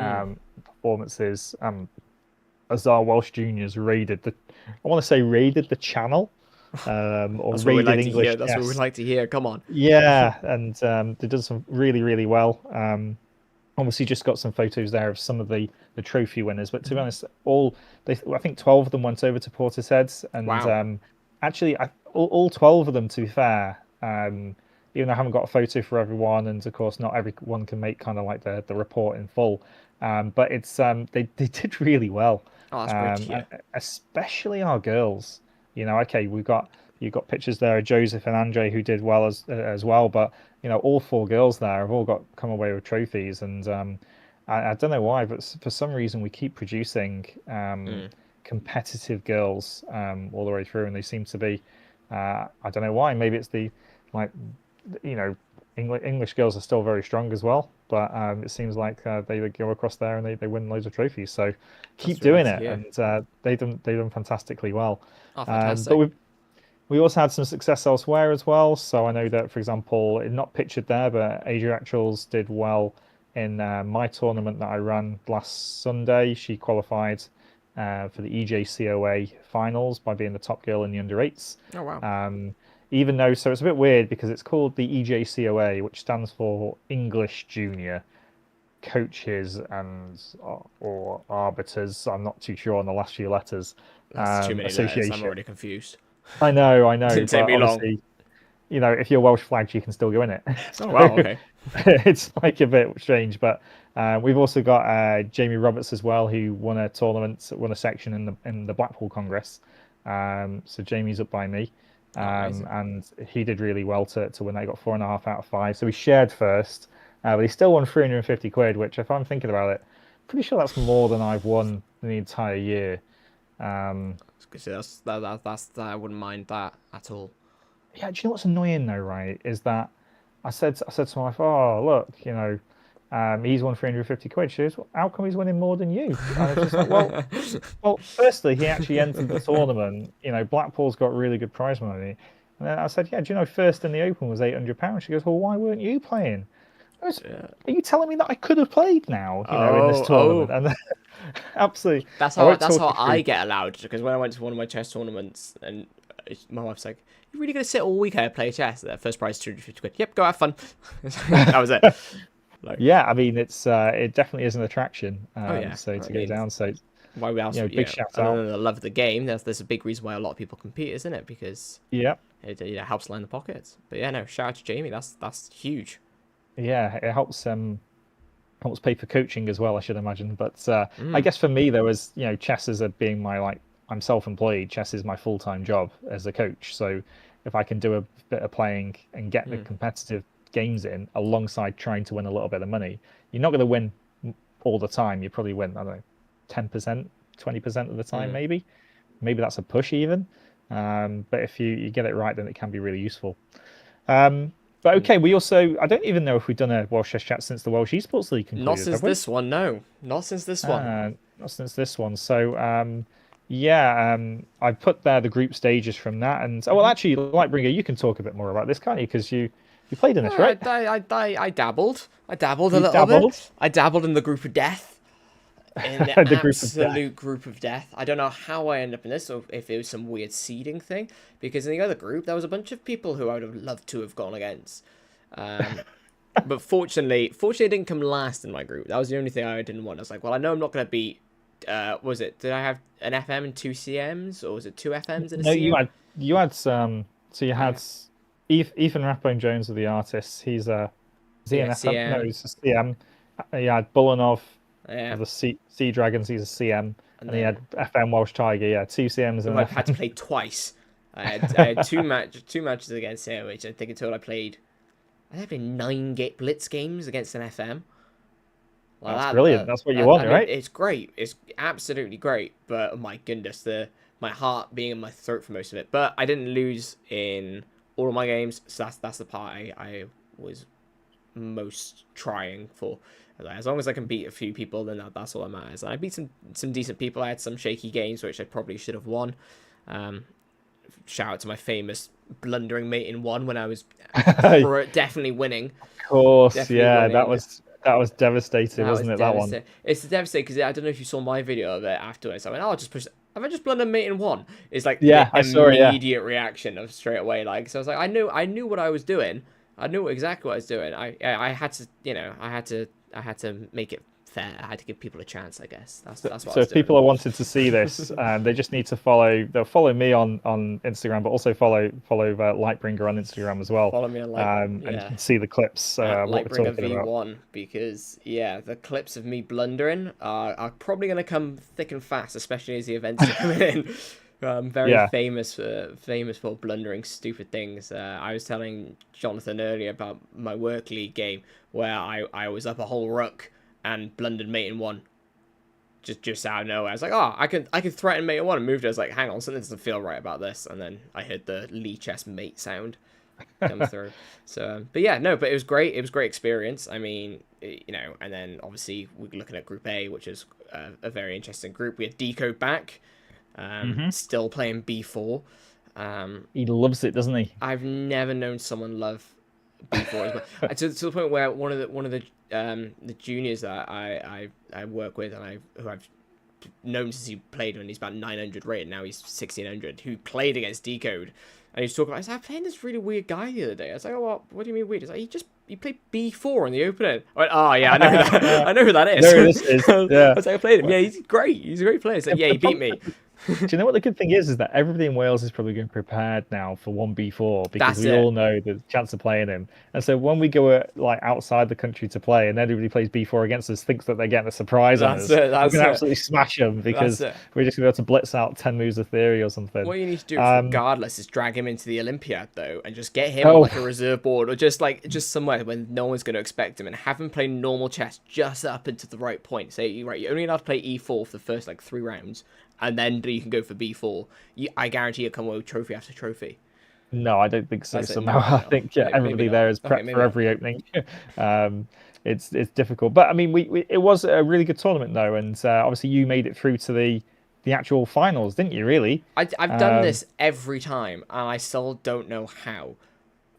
performances. As our Welsh juniors raided the channel. Or that's raided like English. That's what we'd like to hear. Come on. Yeah, and they did some really, really well. Obviously, just got some photos there of some of the trophy winners. But to be honest, I think 12 of them went over to Portishead, and wow. Actually, all 12 of them, to be fair, even though I haven't got a photo for everyone, and of course not everyone can make kind of like the report in full, but it's they did really well. Oh, that's great to hear. Especially our girls. You've got pictures there of Joseph and Andre who did well as well, but all four girls there have all come away with trophies, and I don't know why, but for some reason we keep producing competitive girls all the way through, and they seem to be. I don't know why. Maybe it's English girls are still very strong as well, but it seems like they go across there and they win loads of trophies. So keep doing it, and they've done fantastically well. Oh, fantastic. But we also had some success elsewhere as well. So I know that, for example, not pictured there, but Asia Actuals did well in my tournament that I ran last Sunday. She qualified for the EJCOA finals by being the top girl in the under 8s. Oh, wow. Even though, so it's a bit weird because it's called the EJCOA, which stands for English Junior Coaches and or Arbiters. I'm not too sure on the last few letters. That's too many letters. I'm already confused. I know. Didn't take me long. If you're Welsh flagged, you can still go in it. Oh, wow, okay. It's like a bit strange, but we've also got Jamie Roberts as well, who won a section in the Blackpool Congress. So Jamie's up by me. And he did really well to win that. He got 4.5 out of 5. So he shared first, but he still won 350 quid, which, if I'm thinking about it, pretty sure that's more than I've won in the entire year. That's I wouldn't mind that at all. Yeah, do you know what's annoying though, right? Is that I said to my wife, "Oh, look, he's won 350 quid. She goes, how come he's winning more than you?" And I was just like, well, firstly, he actually entered the tournament. Blackpool's got really good prize money. And then I said, yeah, do you know first in the Open was £800? She goes, well, why weren't you playing? Are you telling me that I could have played now, in this tournament? And absolutely. That's how I get allowed, because when I went to one of my chess tournaments, and my wife's like, "You really gonna sit all week here play chess?" That first prize 250 quid. Yep, go have fun. That was it. Like, yeah, I mean, it definitely is an attraction. So to go down, so why we also, big shout out. I love the game. There's a big reason why a lot of people compete, isn't it? Because it helps line the pockets. But yeah, no, shout out to Jamie. That's huge. Yeah, it helps pay for coaching as well, I should imagine. But I guess for me, there was chess as being my I'm self-employed. Chess is my full-time job as a coach. So if I can do a bit of playing and get the competitive games in alongside trying to win a little bit of money, you're not going to win all the time. You probably win, I don't know, 10%, 20% of the time, maybe that's a push even. But if you get it right, then it can be really useful. But okay, we also, I don't even know if we've done a Welsh Chess Chat since the Welsh Esports League concluded. Not since this one, no. Not since this one. Not since this one. So I put there the group stages from that, and actually, Lightbringer, you can talk a bit more about this, can't you? Because you played in this, right? I dabbled. I dabbled a little bit. I dabbled in the group of death. In the absolute group of death. I don't know how I ended up in this, or if it was some weird seeding thing. Because in the other group, there was a bunch of people who I would have loved to have gone against. But fortunately, it didn't come last in my group. That was the only thing I didn't want. I was like, well, I know I'm not going to beat. Was it? Did I have an FM and 2 CMs, or was it 2 FMs and a CM? No, you had some. So you had Ethan Rathbone Jones of the artists. He's an FM. No, he's a CM. You had Bulanov. Yeah. The Sea Dragons, he's a CM, and he had FM Welsh Tiger, 2 CMs. And I've had to play twice. I had two matches against him, which I think in total I played 9 Blitz games against an FM. That's brilliant. That's what you want, right? It's great. It's absolutely great. But oh my goodness, my heart being in my throat for most of it. But I didn't lose in all of my games, so that's the part I was most trying for. As long as I can beat a few people, then that's all that matters. And I beat some decent people. I had some shaky games, which I probably should have won. Shout out to my famous blundering mate in 1 when I was definitely winning. Of course, winning. That was devastating, wasn't it? That one. It's devastating because I don't know if you saw my video of it afterwards. I went, I'll just push. Have I just blundered mate in 1? It's like I saw it, immediate reaction of straight away. Like, so I was like, I knew what I was doing. I knew exactly what I was doing. I had to, I had to make it fair. I had to give people a chance, I guess. That's what. So if people are wanting to see this, they just need to follow. They'll follow me on Instagram, but also follow Lightbringer on Instagram as well. Follow me on Lightbringer, and you can see the clips. What we're talking V1 about. Because the clips of me blundering are probably going to come thick and fast, especially as the events are coming in. I'm very famous for blundering stupid things. I was telling Jonathan earlier about my work league game where I was up a whole rook and blundered mate in 1. Just out of nowhere. I was like, I can threaten mate in 1 and moved it. I was like, hang on, something doesn't feel right about this. And then I heard the Lee chess mate sound come through. So, but it was great. It was a great experience. I mean, and then obviously we're looking at Group A, which is a very interesting group. We had Decode back. Still playing B4. He loves it, doesn't he? I've never known someone love B4 as well. to the point where one of the juniors that I work with and who I've known since he played when he's about 900 rated, now he's 1600, who played against Decode, and he was talking about, I was like, I'm playing this really weird guy the other day. I was like, oh, what do you mean weird? He's like, he played B4 in the opening. I went, oh yeah, I know who that. I know who that is. There this is. Yeah. I was like, I played him. Yeah, he's great. He's a great player. He's like, yeah, he beat me. Do you know what the good thing is that everybody in Wales is probably going prepared now for 1B4 because we all know the chance of playing him. And so when we go outside the country to play and everybody plays B4 against us, thinks that they're getting a surprise on us. We're going to absolutely smash them because we're just going to be able to blitz out 10 moves of theory or something. What you need to do regardless is drag him into the Olympiad though and just get him on like a reserve board or just somewhere when no one's going to expect him and have him play normal chess just up into the right point. Say, right, you're only allowed to play E4 for the first 3 rounds. And then you can go for B4. I guarantee you'll come away with trophy after trophy. No, I don't think so. Somehow, I think everybody there is prepped for every opening. It's difficult, but I mean, it was a really good tournament though, and obviously you made it through to the actual finals, didn't you? Really? I've done this every time, and I still don't know how.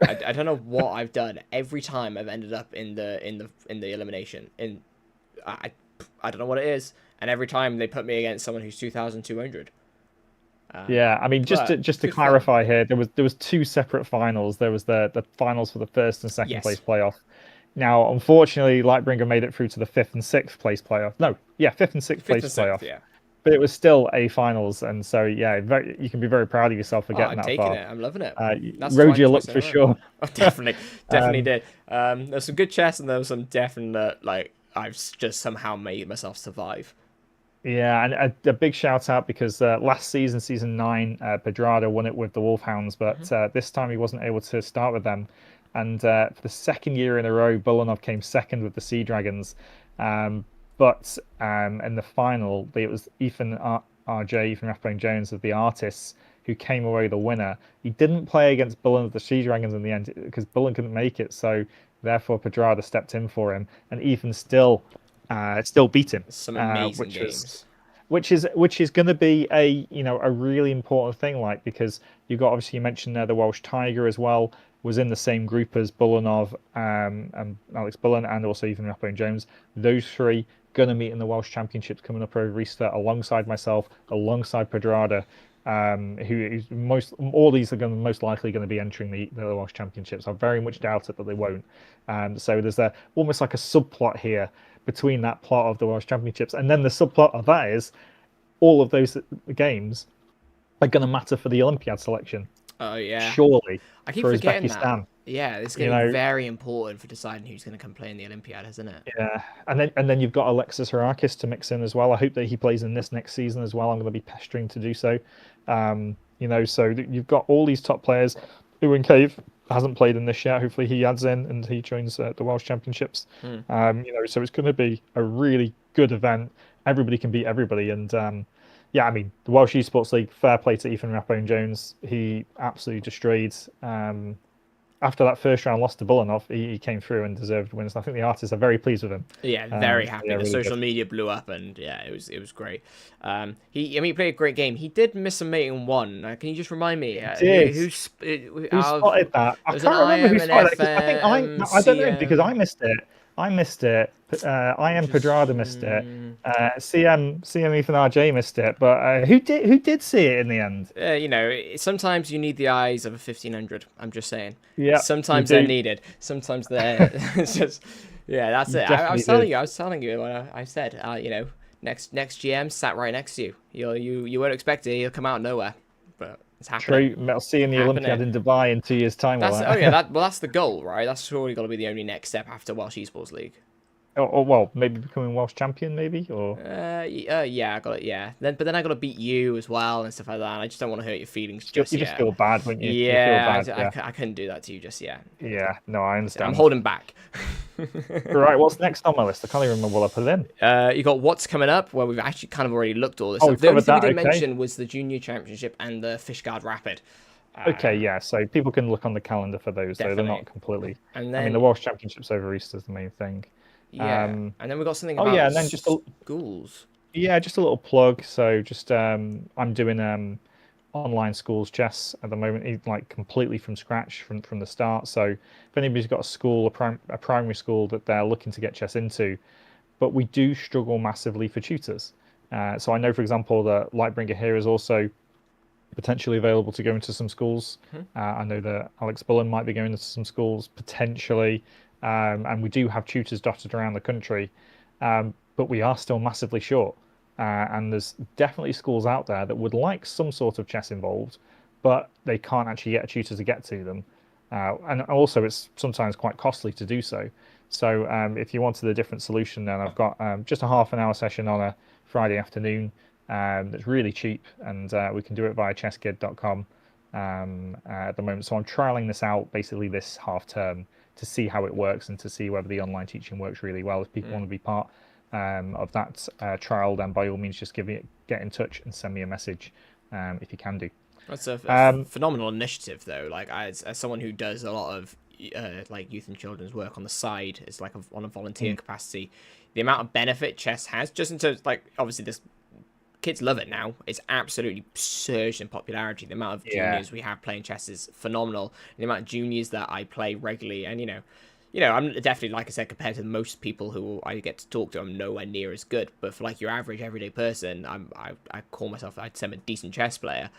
I don't know what I've done. Every time I've ended up in the elimination. I don't know what it is. And every time they put me against someone who's 2,200. Yeah, I mean, just to clarify here, there was two separate finals. There was the finals for the first and second place playoff. Now, unfortunately, Lightbringer made it through to the fifth and sixth place playoff. No, yeah, fifth and sixth place playoff. Yeah. But it was still a finals, and so yeah, you can be very proud of yourself for getting that far. I'm taking it. I'm loving it. Rode your luck for sure. Oh, definitely did. There's some good chess, and there was some definite I've just somehow made myself survive. Yeah, and a big shout out because last season, season 9, Pedrada won it with the Wolfhounds, but this time he wasn't able to start with them. And for the second year in a row, Bulanov came second with the Sea Dragons. But in the final, it was Ethan Rathbone Jones of the Artists who came away the winner. He didn't play against Bullen of the Sea Dragons in the end because Bullen couldn't make it, so therefore Pedrada stepped in for him, and Ethan still beat him. Some amazing games. Which is going to be a really important thing, because you mentioned there the Welsh Tiger as well was in the same group as Bulanov, and Alex Bullen, and also Ethan Rathbone Jones. Those three going to meet in the Welsh Championships coming up over Easter, alongside myself, alongside Pedrada, all these are most likely going to be entering the Welsh Championships. I very much doubt it that they won't. So there's almost like a subplot here between that plot of the Welsh Championships, and then the subplot of that is all of those games are going to matter for the Olympiad selection. Oh yeah, surely. I keep forgetting that. Yeah, it's going to be very important for deciding who's going to come play in the Olympiad, isn't it? Yeah, and then you've got Alexis Harakis to mix in as well. I hope that he plays in this next season as well. I'm going to be pestering to do so. So you've got all these top players. Owen Cave hasn't played in this yet. Hopefully he adds in and he joins the Welsh Championships. So it's going to be a really good event. Everybody can beat everybody, and the Welsh Esports League, fair play to Ethan Rathbone Jones. He absolutely destroyed. After that first round loss to Bulanov, he came through and deserved wins. I think the artists are very pleased with him. Yeah, very happy. The really social media blew up, and it was great. He played a great game. He did miss a mate in one. Can you just remind me? Who spotted that? I can't remember who spotted that. I don't know because I missed it. I missed it. I am Pedrada missed it. CM Ethan RJ missed it. But who did see it in the end? Sometimes you need the eyes of a 1500. I'm just saying. Yeah. Sometimes they're needed. Sometimes they're. It's just. Yeah, that's it. I was telling you when I said, next GM sat right next to you. You won't expect it. He'll come out of nowhere, but. It's happening. True. I'll see in the Olympiad in Dubai in 2 years' time. That's the goal, right? That's surely got to be the only next step after Welsh Esports League. Well, maybe becoming Welsh champion, maybe, or I got it. Yeah, but then I got to beat you as well and stuff like that. And I just don't want to hurt your feelings. You just feel bad, wouldn't you? Yeah, I couldn't do that to you just yet. Yeah, no, I understand. I'm holding back. Right, what's next on my list? I can't even remember what I put in. You got what's coming up, where we've actually kind of already looked all this stuff. The only thing we didn't mention was the Junior Championship and the Fishguard Rapid. Okay, yeah, so people can look on the calendar for those, though. They're not completely. And then, the Welsh Championships over Easter is the main thing. Yeah, and then we got something about and then just schools. Yeah, just a little plug. So just I'm doing online schools chess at the moment, completely from scratch from the start. So if anybody's got a school, a primary school that they're looking to get chess into, but we do struggle massively for tutors. So I know, for example, that Lightbringer here is also potentially available to go into some schools. I know that Alex Bullen might be going into some schools potentially. And we do have tutors dotted around the country, but we are still massively short. And there's definitely schools out there that would like some sort of chess involved, but they can't actually get a tutor to get to them. And also, it's sometimes quite costly to do so. So if you wanted a different solution, then I've got just a half an hour session on a Friday afternoon that's really cheap, and we can do it via chesskid.com at the moment. So I'm trialing this out basically this half term to see how it works and to see whether the online teaching works really well. If people want to be part of that trial, then by all means just get in touch and send me a message if you can do. That's a phenomenal initiative, though. As someone who does a lot of youth and children's work on the side, it's on a volunteer capacity, the amount of benefit chess has, just in terms obviously this. Kids love it now. It's absolutely surged in popularity. The amount of juniors we have playing chess is phenomenal. The amount of juniors that I play regularly, and I'm definitely, like I said, compared to most people who I get to talk to, I'm nowhere near as good. But for like your average everyday person, I call myself, I'd say I'm a decent chess player.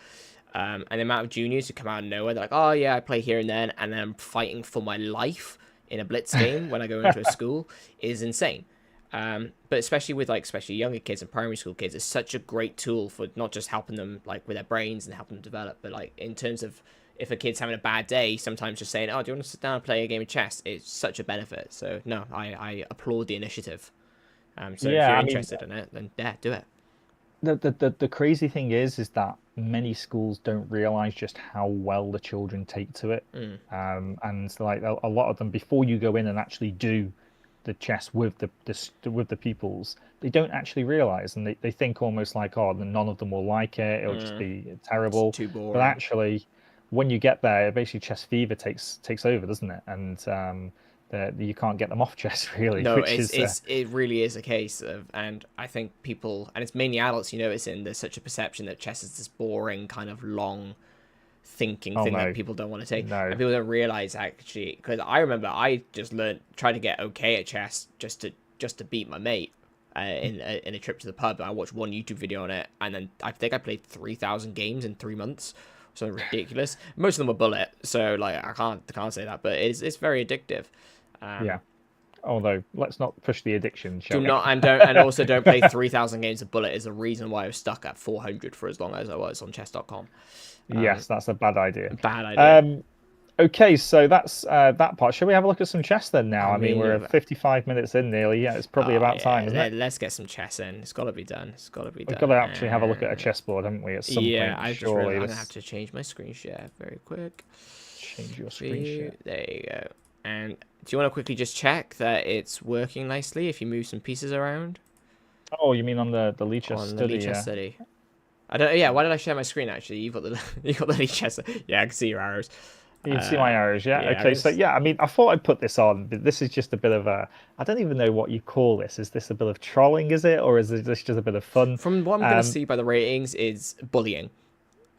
And the amount of juniors who come out of nowhere, they're like, oh yeah, I play here and then I'm fighting for my life in a blitz game when I go into a school is insane. But especially younger kids and primary school kids, it's such a great tool for not just helping them like with their brains and helping them develop, but like in terms of if a kid's having a bad day, sometimes just saying, oh, do you want to sit down and play a game of chess? It's such a benefit. So no, I applaud the initiative. So if you're interested in it, then yeah, do it. The crazy thing is that many schools don't realize just how well the children take to it. And like a lot of them, before you go in and actually do the chess with the pupils, they don't actually realize, and they think almost like, oh, none of them will like it, it'll just be terrible. It's too boring. But actually, when you get there, basically chess fever takes over, doesn't it? And you can't get them off chess, really. No, it really is a case of, and I think people, and it's mainly adults, you notice, there's such a perception that chess is this boring kind of long thinking thing that people don't want to take. No. And people don't realize actually, because I remember I just tried to get okay at chess just to beat my mate in a trip to the pub. I watched one YouTube video on it, and then I think I played 3,000 games in 3 months. So ridiculous. Most of them were bullet, so like I can't say that, but it's very addictive. Yeah. Although let's not push the addiction. And also don't play 3,000 games of bullet is a reason why I was stuck at 400 for as long as I was on chess.com. Yes, that's a bad idea. Bad idea. Okay, so that's that part. Shall we have a look at some chess then now? I mean, we're 55 minutes in nearly. Yeah, it's probably about time, isn't it? Let's get some chess in. It's got to be done. We've got to actually have a look at a chessboard, haven't we, at some point? Yeah, I'm going to have to change my screen share very quick. Change your screen share. There you go. And do you want to quickly just check that it's working nicely if you move some pieces around? Oh, you mean on the Lee chess study? On the Lee chess study. I don't. Yeah, why did I share my screen? Actually, you got the Lee chess. Yeah, I can see your arrows. You can see my arrows, yeah? Okay, so yeah, I mean, I thought I'd put this on, but this is just a bit of I don't even know what you call this. Is this a bit of trolling, is it? Or is this just a bit of fun? From what I'm going to see by the ratings, is bullying.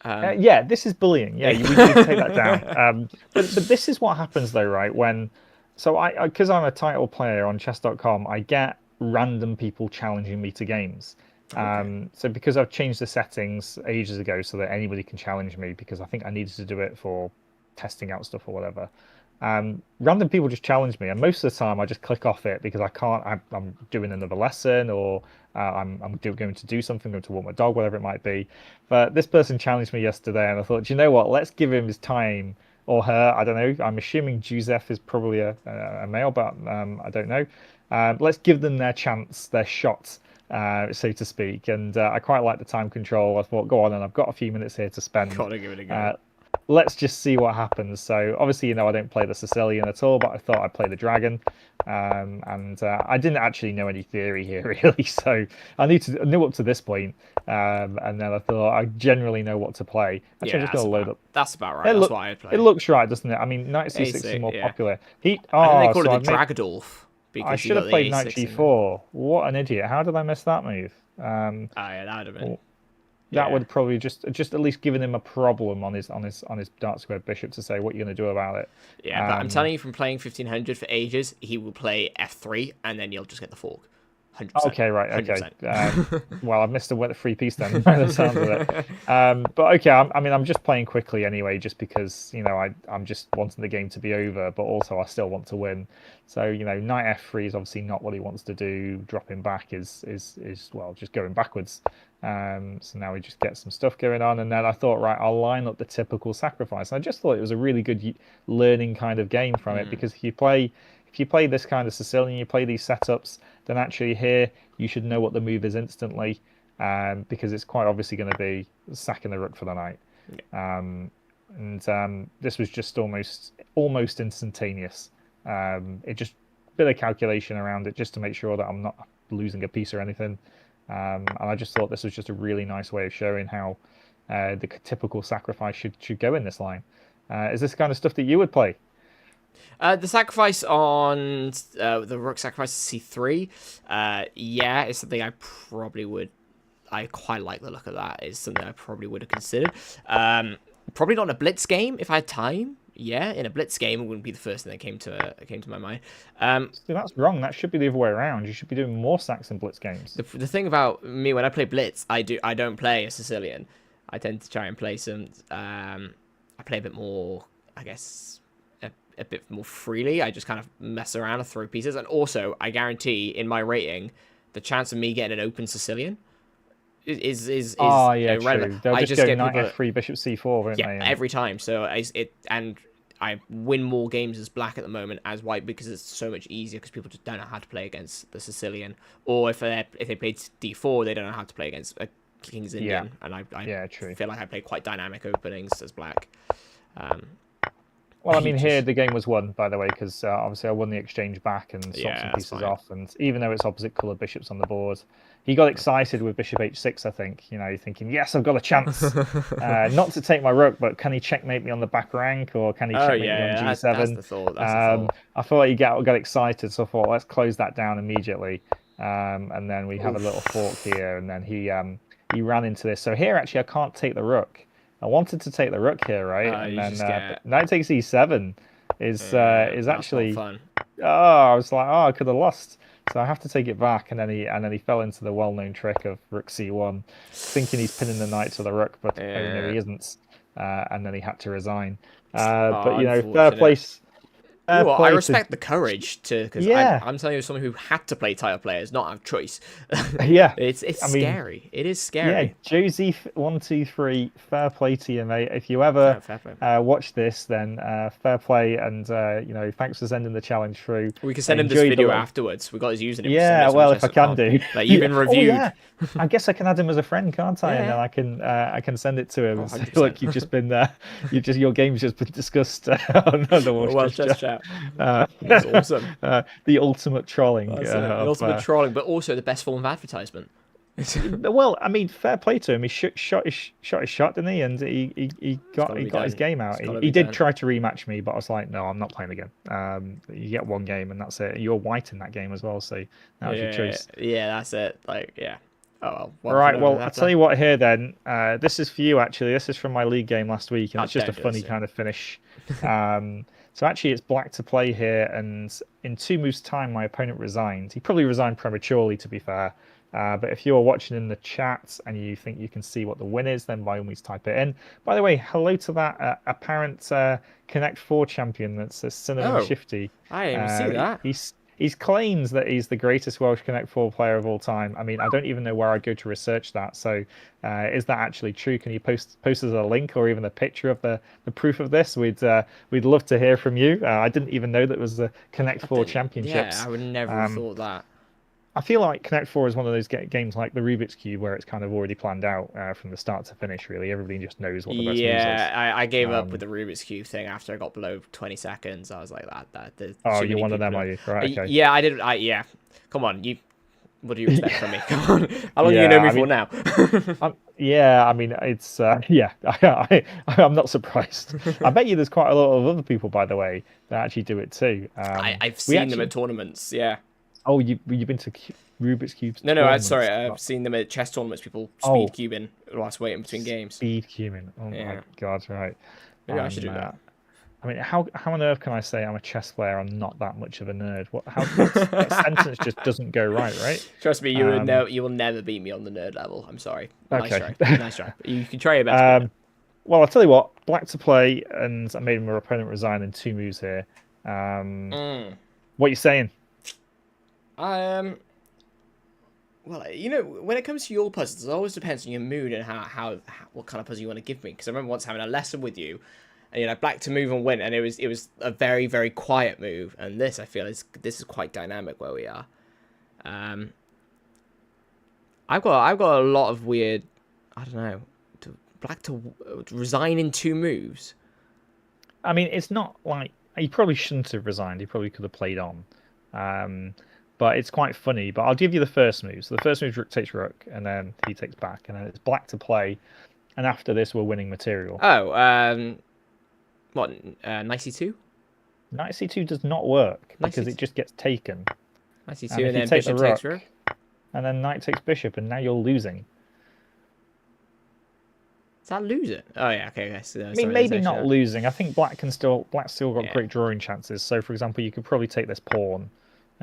Yeah, this is bullying. Yeah, we need to take that down. But this is what happens, though, right? Because I'm a title player on chess.com, I get random people challenging me to games. Okay. So because I've changed the settings ages ago so that anybody can challenge me, because I think I needed to do it for testing out stuff or whatever. Random people just challenge me, and most of the time I just click off it because I can't. I'm doing another lesson, or I'm going to do something, going to walk my dog, whatever it might be. But this person challenged me yesterday, and I thought, do you know what? Let's give him his time, or her. I don't know. I'm assuming Joseph is probably a male, but I don't know. Let's give them their chance, their shot, so to speak. And I quite like the time control. I thought, go on, and I've got a few minutes here to spend. Gotta give it a go. Let's just see what happens. So obviously, I don't play the Sicilian at all, but I thought I'd play the Dragon. And I didn't actually know any theory here, really. So I knew up to this point. And then I thought I generally know what to play. Actually, I'm just going to load up. That's about right. That's what I'd play. It looks right, doesn't it? I mean, Knight C6 is more popular. I think they call it the Dragadolf. I should have played Knight G4. What an idiot. How did I miss that move? Yeah, that would have been... That would probably just at least given him a problem on his dark square bishop to say what you're going to do about it. Yeah, but I'm telling you, from playing 1500 for ages, he will play f3 and then you'll just get the fork. 100%. Okay, right, okay. Well, I've missed a free piece then. By the sound of it. But okay, I'm just playing quickly anyway, just because I'm just wanting the game to be over, but also I still want to win. So knight f3 is obviously not what he wants to do. Dropping back is well, just going backwards. So now we just get some stuff going on, and then I thought, right, I'll line up the typical sacrifice. And I just thought it was a really good learning kind of game from it, because if you play this kind of Sicilian, you play these setups, then actually here you should know what the move is instantly, because it's quite obviously going to be sacking the rook for the knight. And this was just almost instantaneous. It just a bit of calculation around it just to make sure that I'm not losing a piece or anything. And I just thought this was just a really nice way of showing how the typical sacrifice should go in this line. Is this kind of stuff that you would play? The sacrifice on the rook sacrifice to c3, yeah, it's something I probably would. I quite like the look of that. It's something I probably would have considered. Probably not in a blitz game if I had time. Yeah, in a blitz game, it wouldn't be the first thing that came to my mind. See, that's wrong. That should be the other way around. You should be doing more sacks in blitz games. The thing about me when I play blitz, I don't play a Sicilian. I tend to try and play some. I play a bit more, I guess, a bit more freely. I just kind of mess around and throw pieces, and also I guarantee in my rating, the chance of me getting an open Sicilian is irrelevant. True. They'll just go knight f3, bishop c4, won't they? Yeah, every time. So I win more games as black at the moment as white because it's so much easier because people just don't know how to play against the Sicilian, or if they played d4, they don't know how to play against a King's Indian. And I feel like I play quite dynamic openings as black. Well, I mean, here the game was won, by the way, because obviously I won the exchange back and swapped some pieces off. And even though it's opposite coloured bishops on the board, he got excited with bishop h6, I think. You know, thinking, yes, I've got a chance. Not to take my rook, but can he checkmate me on the back rank, or can he checkmate me on g7? That's the thought. I feel like he got excited, so I thought, let's close that down immediately. And then we have a little fork here, and then he ran into this. So here, actually, I can't take the rook. I wanted to take the rook here, right? And then knight takes e7 is actually fun. I was like, I could have lost, so I have to take it back. And then he fell into the well-known trick of rook c1, thinking he's pinning the knight to the rook, but no, he isn't. And then he had to resign. But you know, fair play. I respect the courage because I'm telling you, someone who had to play title players, not have choice. Yeah, it's scary. It is scary. Yeah, Josie 123, fair play to you, mate. If you ever watch this, then fair play, and you know, thanks for sending the challenge through. We can send him this video afterwards. We got his username. Yeah, well, if I can do. Like you've been reviewed. Oh, yeah. I guess I can add him as a friend, can't I? And then I can send it to him and say, look, you've just been your game's just been discussed on the Welsh chat. That's awesome. The ultimate trolling. The ultimate trolling, but also the best form of advertisement. Well, I mean, fair play to him. He shot his shot, didn't he? And he got his game out. He did try to rematch me, but I was like, no, I'm not playing again. You get one game and that's it. You're white in that game as well, so that was your choice. Yeah, that's it. Like, yeah. Oh well. All right. Well, I'll tell you what here then. This is for you actually. This is from my league game last week, and it's just a funny kind of finish. So actually, it's black to play here, and in 2 moves' time, my opponent resigned. He probably resigned prematurely, to be fair. But if you're watching in the chat and you think you can see what the win is, then by all means type it in. By the way, hello to that apparent Connect 4 champion that's Cinnamon Shifty. I didn't even see that. He claims that he's the greatest Welsh Connect 4 player of all time. I mean, I don't even know where I'd go to research that. So is that actually true? Can you post us a link or even a picture of the proof of this? We'd love to hear from you. I didn't even know that it was the Connect 4 championships. Yeah, I would never have thought that. I feel like Connect 4 is one of those games like the Rubik's Cube where it's kind of already planned out from the start to finish, really. Everybody just knows what the best moves is. Yeah, I gave up with the Rubik's Cube thing after I got below 20 seconds. I was like, you're one of them, are you? Right, okay. Yeah, I did. Yeah. Come on, what do you expect from me? Come on. How long do you know me for now? I mean, it's, I'm not surprised. I bet you there's quite a lot of other people, by the way, that actually do it too. I've seen them at tournaments, yeah. Oh, you've been to Rubik's Cubes? No, sorry. I've seen them at chess tournaments. People speed cubing whilst waiting between games. Speed cubing. Oh my god! Right. Maybe I should do that. I mean, how on earth can I say I'm a chess player? I'm not that much of a nerd. That sentence just doesn't go right? Trust me, you will never beat me on the nerd level. I'm sorry. Okay. Nice try. You can try your best. Well, I'll tell you what. Black to play, and I made my opponent resign in 2 moves here. What are you saying? Well, you know, when it comes to your puzzles, it always depends on your mood and how what kind of puzzle you want to give me. Because I remember once having a lesson with you, and black to move and win, and it was a very, very quiet move. And this, I feel, this is quite dynamic where we are. I've got a lot of weird, I don't know, black to resign in 2 moves. I mean, it's not like he probably shouldn't have resigned. He probably could have played on. But it's quite funny. But I'll give you the first move. So the first move is rook takes rook, and then he takes back, and then it's black to play. And after this, we're winning material. Oh, what? Knight c2? Knight c2 does not work because it just gets taken. Knight c2, and then bishop takes rook. And then knight takes bishop, and now you're losing. Is that losing? Oh yeah, okay. So, I mean, maybe not losing. I think Black's still got great drawing chances. So, for example, you could probably take this pawn.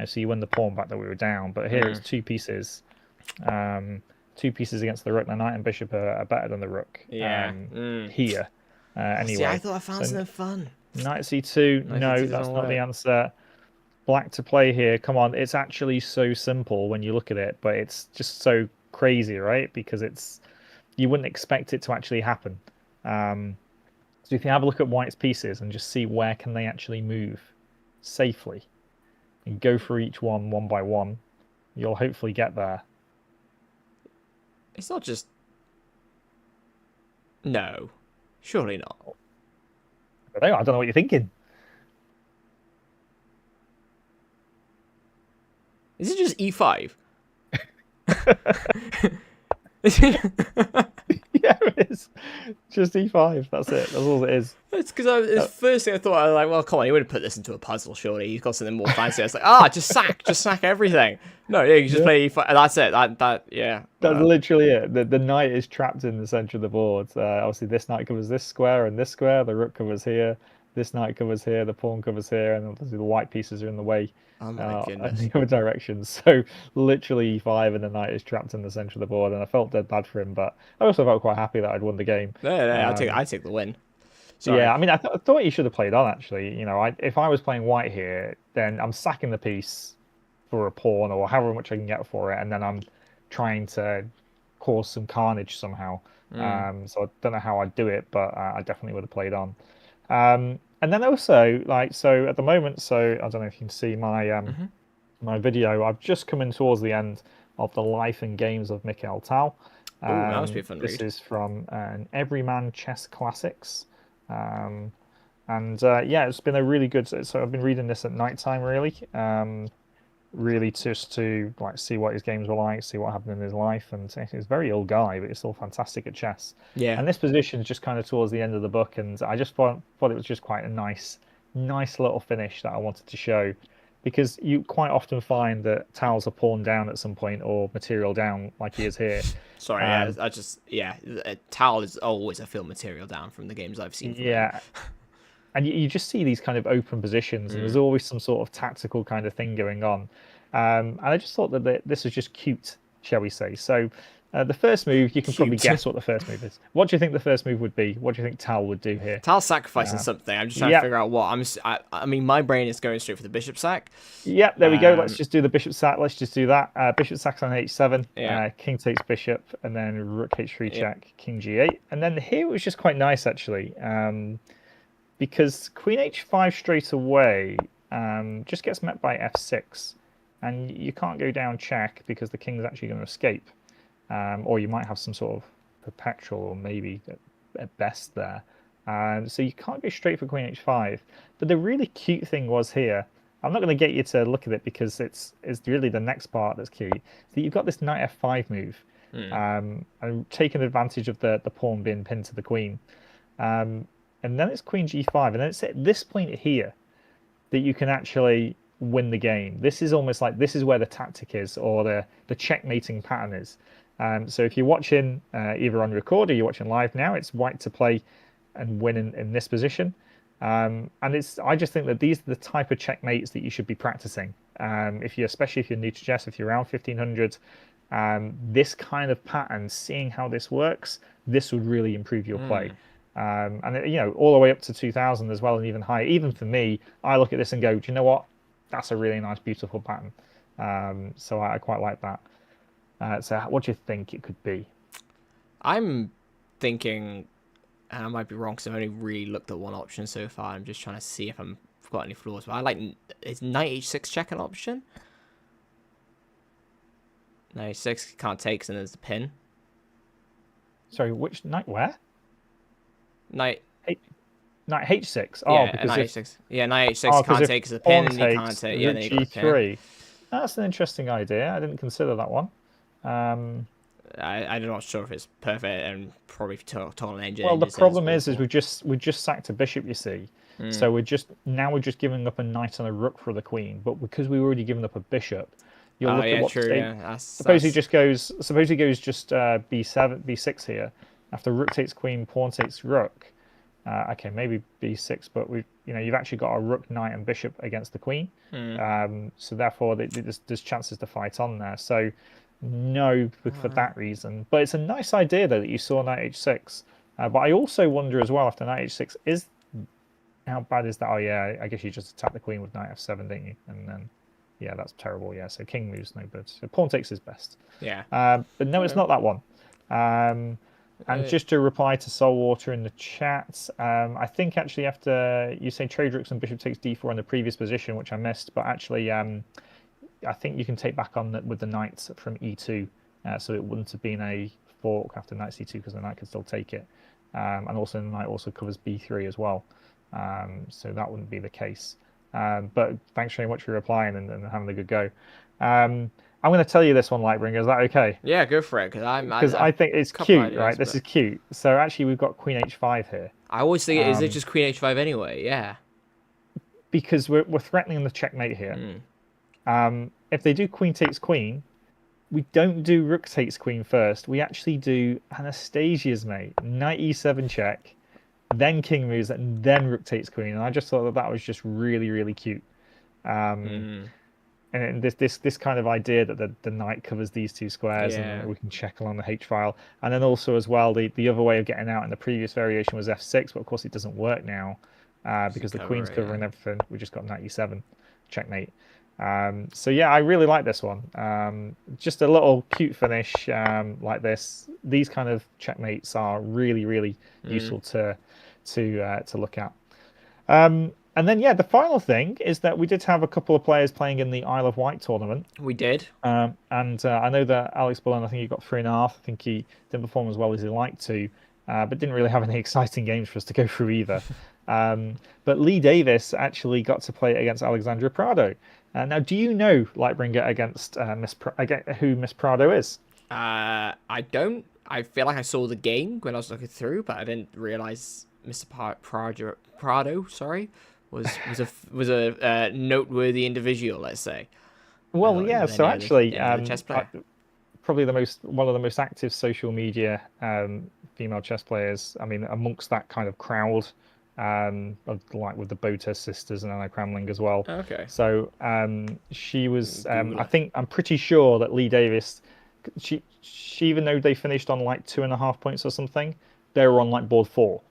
So you win the pawn back that we were down. But here it's 2 pieces. 2 pieces against the rook. The knight and bishop are better than the rook. Yeah. Here. Anyway. See, I thought I found something fun. Knight c2. No, that's not the answer. Black to play here. Come on, it's actually so simple when you look at it, but it's just so crazy, right? Because you wouldn't expect it to actually happen. So if you have a look at White's pieces and just see where can they actually move safely, and go for each one by one, you'll hopefully get there. It's not just... No. Surely not. I don't know what you're thinking. Is it just E5? Yeah, it is. Just E5. That's it. That's all it is. It's because the first thing I thought, I was like, well, come on, he wouldn't put this into a puzzle, surely. He's got something more fancy. I was like, just sack everything. No, yeah, you just play E5. That's it. Yeah. That's literally it. The knight is trapped in the center of the board. Obviously, this knight covers this square and this square. The rook covers here. This knight covers here. The pawn covers here, and obviously the white pieces are in the way. Oh my goodness. In the other directions. So literally E5 and the knight is trapped in the center of the board, and I felt dead bad for him, but I also felt quite happy that I'd won the game. Yeah, I take the win. Sorry. Yeah, I mean, I thought you should have played on, actually. You know, if I was playing white here, then I'm sacking the piece for a pawn or however much I can get for it, and then I'm trying to cause some carnage somehow. So I don't know how I'd do it, but I definitely would have played on. And then also, so at the moment, so I don't know if you can see my my video. I've just come in towards the end of the life and games of Mikhail Tal. That must be a fun read. This is from an Everyman Chess Classics. Yeah, it's been a really good. So I've been reading this at night time, really just to see what his games were like, see what happened in his life, and he's a very old guy, but he's still fantastic at chess. Yeah. And this position is just kind of towards the end of the book, and I just thought it was just quite a nice little finish that I wanted to show, because you quite often find that Tal's a pawn down at some point or material down, like he is here. Sorry, Tal is always a field material down from the games I've seen. Yeah. And you just see these kind of open positions, and there's always some sort of tactical kind of thing going on. And I just thought that this was just cute, shall we say. So the first move, you can probably guess what the first move is. What do you think the first move would be? What do you think Tal would do here? Tal's sacrificing something. I'm just trying to figure out what. I mean, my brain is going straight for the bishop sack. Yep, there we go. Let's just do the bishop sack. Let's just do that. Bishop sacks on h7. Yeah. King takes bishop, and then rook h3 check, king g8. And then here it was just quite nice, actually. Because queen h5 straight away just gets met by f6, and you can't go down check because the king's actually going to escape, or you might have some sort of perpetual, or maybe at best there. So you can't go straight for queen h5. But the really cute thing was here, I'm not going to get you to look at it because it's really the next part that's key, that you've got this knight f5 move, and taking advantage of the pawn being pinned to the queen. And then it's queen g5, and then it's at this point here that you can actually win the game. This is almost like this is where the tactic is, or the checkmating pattern is. So if you're watching either on record or you're watching live now, it's white to play and win in this position. And I just think that these are the type of checkmates that you should be practicing. Especially if you're new to chess, if you're around 1500, this kind of pattern, seeing how this works, this would really improve your play. And all the way up to 2000 as well, and even higher. Even for me, I look at this and go, do you know what? That's a really nice, beautiful pattern. So I quite like that. So what do you think it could be? I'm thinking, and I might be wrong because I've only really looked at one option so far. I'm just trying to see if I've got any flaws. But I like, is knight h6 check an option? Knight h6 can't take, because then there's the pin. Sorry, which knight? Where? Knight h6. Oh, because knight h6. Yeah, knight h6 can't take because the pin, and you can't take. Yeah, then you got g3. That's an interesting idea. I didn't consider that one. I'm not sure if it's perfect and probably total engine. Well, the problem is we just sacked a bishop. You see, so we're just giving up a knight and a rook for the queen. But because we've already given up a bishop, you'll look at what true. Suppose he goes just b7, b6 here. After rook takes queen, pawn takes rook. Okay, maybe b6, but you've actually got a rook, knight, and bishop against the queen. So therefore, there's chances to fight on there. So no, for that reason. But it's a nice idea though that you saw knight h6. But I also wonder as well after knight h6 how bad is that? Oh yeah, I guess you just attack the queen with knight f7, don't you? And then yeah, that's terrible. Yeah, so king moves no good. So pawn takes is best. Yeah. But no, it's not that one. And just to reply to Soulwater in the chat, I think actually after you say trade rooks and bishop takes d4 in the previous position, which I missed, but actually I think you can take back on with the knight from e2, so it wouldn't have been a fork after knight c2 because the knight could still take it, and also the knight also covers b3 as well, so that wouldn't be the case. But thanks very much for replying and having a good go. I'm going to tell you this one, Lightbringer. Is that okay? Yeah, go for it. Because I think it's cute, ideas, right? This is cute. So actually, we've got queen h5 here. I always think, is it just queen h5 anyway? Yeah. Because we're threatening the checkmate here. If they do queen takes queen, we don't do rook takes queen first. We actually do Anastasia's mate, knight e7 check, then king moves, and then rook takes queen. And I just thought that was just really, really cute. And this kind of idea that the knight covers these two squares and we can check along the H file. And then also as well, the other way of getting out in the previous variation was f6, but of course it doesn't work now because the queen's covering everything. We just got knight e7, checkmate. So yeah, I really like this one. Just a little cute finish like this. These kind of checkmates are really, really useful to look at. And then, yeah, the final thing is that we did have a couple of players playing in the Isle of Wight tournament. We did. And I know that Alex Bullen, I think he got 3.5. I think he didn't perform as well as he liked to, but didn't really have any exciting games for us to go through either. But Lee Davis actually got to play against Alexandra Prado. Now, do you know, Lightbringer, against who Miss Prado is? I don't. I feel like I saw the game when I was looking through, but I didn't realise Mr. Prado, was a noteworthy individual, let's say. Well, yeah. So actually, chess player. Probably one of the most active social media female chess players. I mean, amongst that kind of crowd, like with the Botez sisters and Anna Cramling as well. Okay. So she was. I'm pretty sure that Lee Davis. She even though they finished on like 2.5 points or something, they were on like board 4.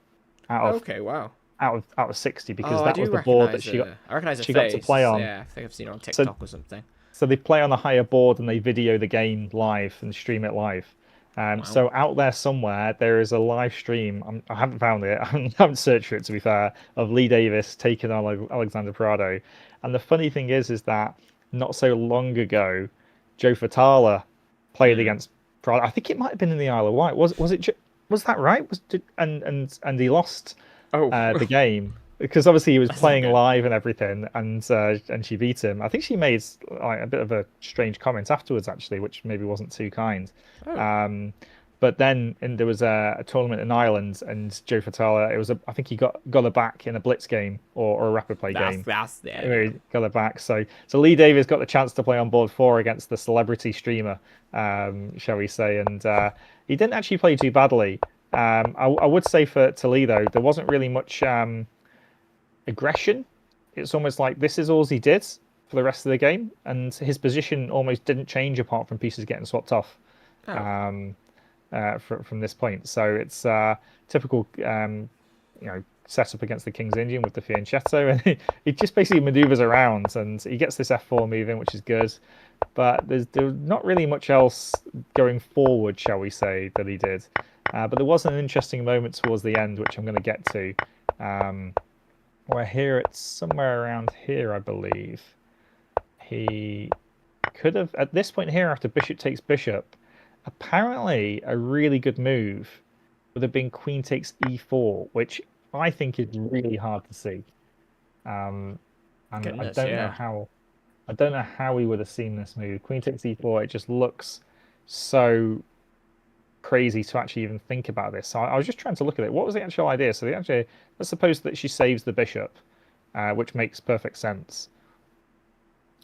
Wow. Out of 60 because that was the board that she got. I recognise she got to play on. Yeah, I think I've seen it on TikTok or something. So they play on a higher board and they video the game live and stream it live. Wow. So out there somewhere there is a live stream. I haven't found it. I haven't searched for it to be fair. Of Lee Davis taking on Alexander Prado. And the funny thing is that not so long ago, Joe Fatala played against Prado. I think it might have been in the Isle of Wight. Was that right? And he lost the game because obviously he was playing live and everything, and she beat him. I think she made like a bit of a strange comment afterwards, actually, which maybe wasn't too kind. But then there was a tournament in Ireland, and Joe Fatala, I think he got her back in a blitz game or a rapid play game. He got her back. So Lee Davis got the chance to play on board 4 against the celebrity streamer, shall we say, and he didn't actually play too badly. I would say to Lee though, there wasn't really much aggression. It's almost like this is all he did for the rest of the game, and his position almost didn't change apart from pieces getting swapped off. From this point, so it's typical, setup against the King's Indian with the fianchetto, and he just basically maneuvers around, and he gets this f4 move in, which is good, but there's not really much else going forward, shall we say, that he did. But there was an interesting moment towards the end, which I'm going to get to. Where here it's somewhere around here, I believe. He could have at this point here after bishop takes bishop. Apparently, a really good move would have been queen takes e4, which I think is really hard to see. And Goodness, I don't know how he would have seen this move. Queen takes e4. It just looks so crazy to actually even think about this. So I was just trying to look at it. What was the actual idea? So let's suppose that she saves the bishop, which makes perfect sense.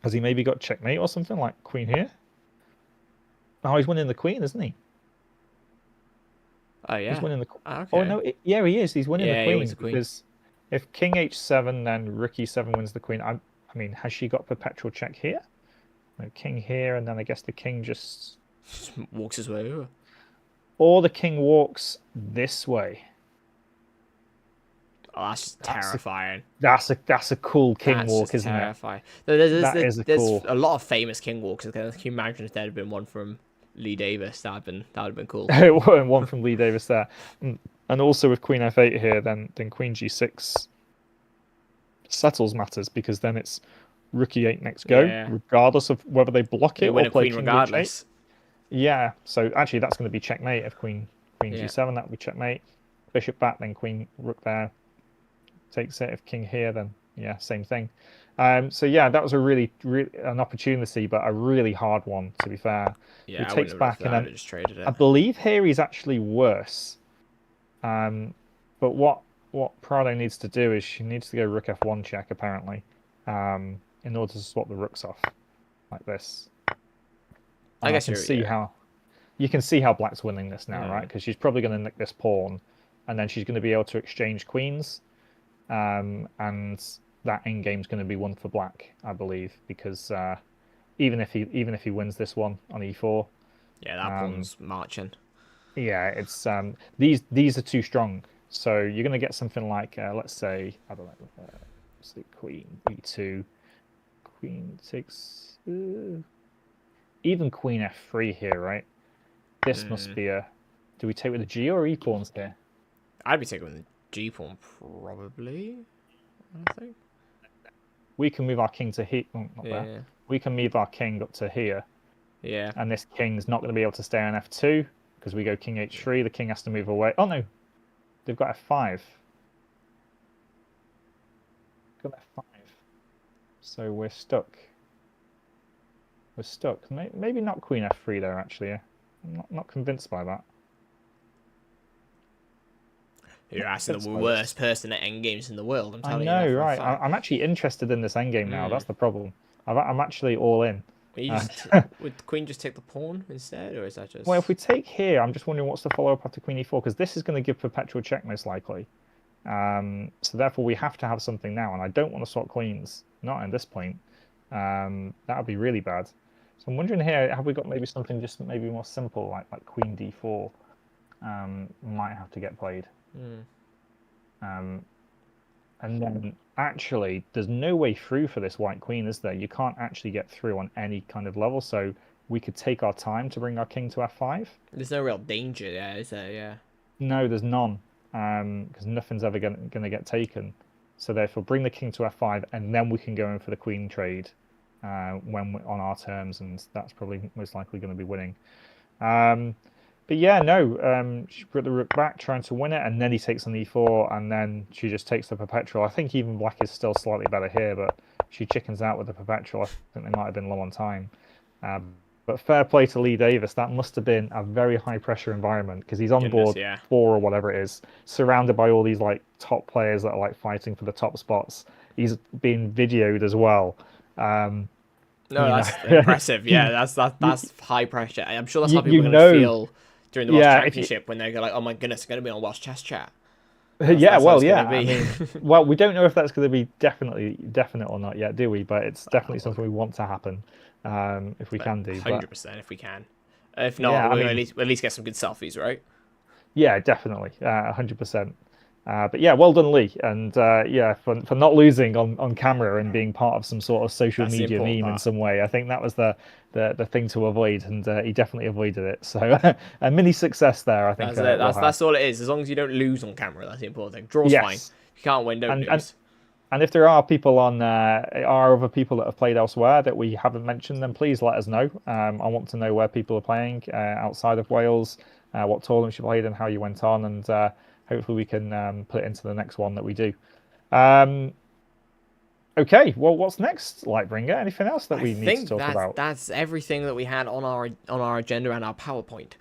Has he maybe got checkmate or something like queen here? Oh, he's winning the queen, isn't he? Oh yeah. He's winning the. Okay. Oh no, yeah, he is. He's winning the Yeah, he queen wins the queen. because if King H7, then Rook E7 wins the queen. I mean, has she got perpetual check here? No, king here, and then I guess the king just walks his way over. Or the king walks this way. Oh, that's just terrifying. That's a cool king walk, isn't terrifying. There's a lot of famous king walks. Can you imagine if there had been one from Lee Davis? That would have been cool. One from Lee Davis there, and also with Queen F8 here, then Queen G6 settles matters because then it's Rook E8 next go, regardless of whether they block it or play King regardless. H8. Yeah, so actually that's going to be checkmate if Queen G7. That would be checkmate. Bishop back, then Queen Rook there. Takes it. If King here, then yeah, same thing. So yeah, that was a really an opportunity, but a really hard one to be fair. Yeah, he takes back and then just traded it. I believe here he's actually worse. But what Prado needs to do is she needs to go Rook F1 check apparently, in order to swap the rooks off like this. I guess you can see how Black's winning this now, right? Because she's probably going to nick this pawn, and then she's going to be able to exchange queens. And that endgame's going to be won for Black, I believe, because even if he wins this one on E4, yeah, that pawn's marching. Yeah, it's these are too strong. So you're going to get something like let's say I don't know, let's say Queen E2, Queen takes even Queen F3 here, right? This must be a. Do we take with the G or E pawns here? I'd be taking with the G pawn probably. I think we can move our king to here. Oh, not there. We can move our king up to here. Yeah. And this king's not going to be able to stay on F2 because we go King H3. The king has to move away. Oh no, they've got F5. Got F5. So we're stuck. We're stuck. Maybe not Queen F3 though. Actually, I'm not convinced by that. You're asking the worst person at endgames in the world. I'm telling you. I know, right? I'm actually interested in this endgame now. That's the problem. I'm actually all in. Would the queen just take the pawn instead, or is that just? Well, if we take here, I'm just wondering what's the follow-up after Queen E4 because this is going to give perpetual check most likely. So therefore, we have to have something now, and I don't want to swap queens. Not at this point. That would be really bad. So I'm wondering here, have we got maybe something just maybe more simple like Queen D4? Might have to get played. And then actually there's no way through for this white queen, is there? You can't actually get through on any kind of level, so we could take our time to bring our king to F5. There's no real danger there, is there? Yeah, no, there's none, because nothing's ever going to get taken. So therefore bring the king to F5 and then we can go in for the queen trade when we're on our terms, and that's probably most likely going to be winning. But yeah, no, she put the rook back, trying to win it, and then he takes on E4, and then she just takes the perpetual. I think even Black is still slightly better here, but she chickens out with the perpetual. I think they might have been low on time. But fair play to Lee Davis. That must have been a very high-pressure environment, because he's on board 4 or whatever it is, surrounded by all these like top players that are like fighting for the top spots. He's being videoed as well. No, that's impressive. Yeah, that's high pressure. I'm sure that's how people are going to feel during the Welsh Championship when they go like, "Oh my goodness, it's going to be on Welsh Chess Chat." That's I mean, well, we don't know if that's going to be definite or not yet, do we? But it's definitely something we want to happen if we can do. 100% if we can. If not, we'll at least get some good selfies, right? Yeah, definitely, 100%. But yeah, well done, Lee, and for not losing on camera and being part of some sort of social media meme in some way. I think that was the thing to avoid, and he definitely avoided it. So a mini success there, I think. That's all it is. As long as you don't lose on camera, that's the important thing. Draw's fine. If you can't win, don't lose. And if there are people are other people that have played elsewhere that we haven't mentioned, then please let us know. I want to know where people are playing outside of Wales, what tournaments you played, and how you went on, and hopefully we can put it into the next one that we do. Okay, well, what's next, Lightbringer? Anything else that we need to talk about? That's everything that we had on our agenda and our PowerPoint.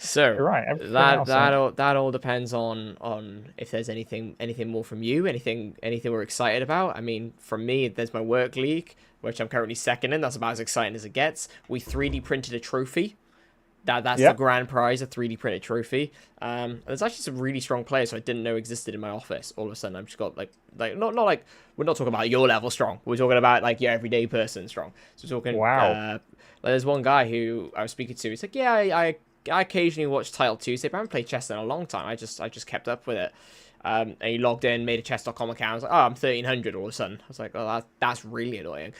So right, that all depends on if there's anything more from you, anything we're excited about. I mean, from me, there's my work league, which I'm currently second in. That's about as exciting as it gets. We 3D printed a trophy. That's the grand prize, a 3D printed trophy. And there's actually some really strong players I didn't know existed in my office. All of a sudden, I've just got like not like, we're not talking about your level strong. We're talking about like your everyday person strong. So we're talking. Wow. Like, there's one guy who I was speaking to. He's like, yeah, I occasionally watch Title Tuesday, but I haven't played chess in a long time. I just kept up with it. And he logged in, made a chess.com account. I was like, oh, I'm 1300 all of a sudden. I was like, oh, that's really annoying.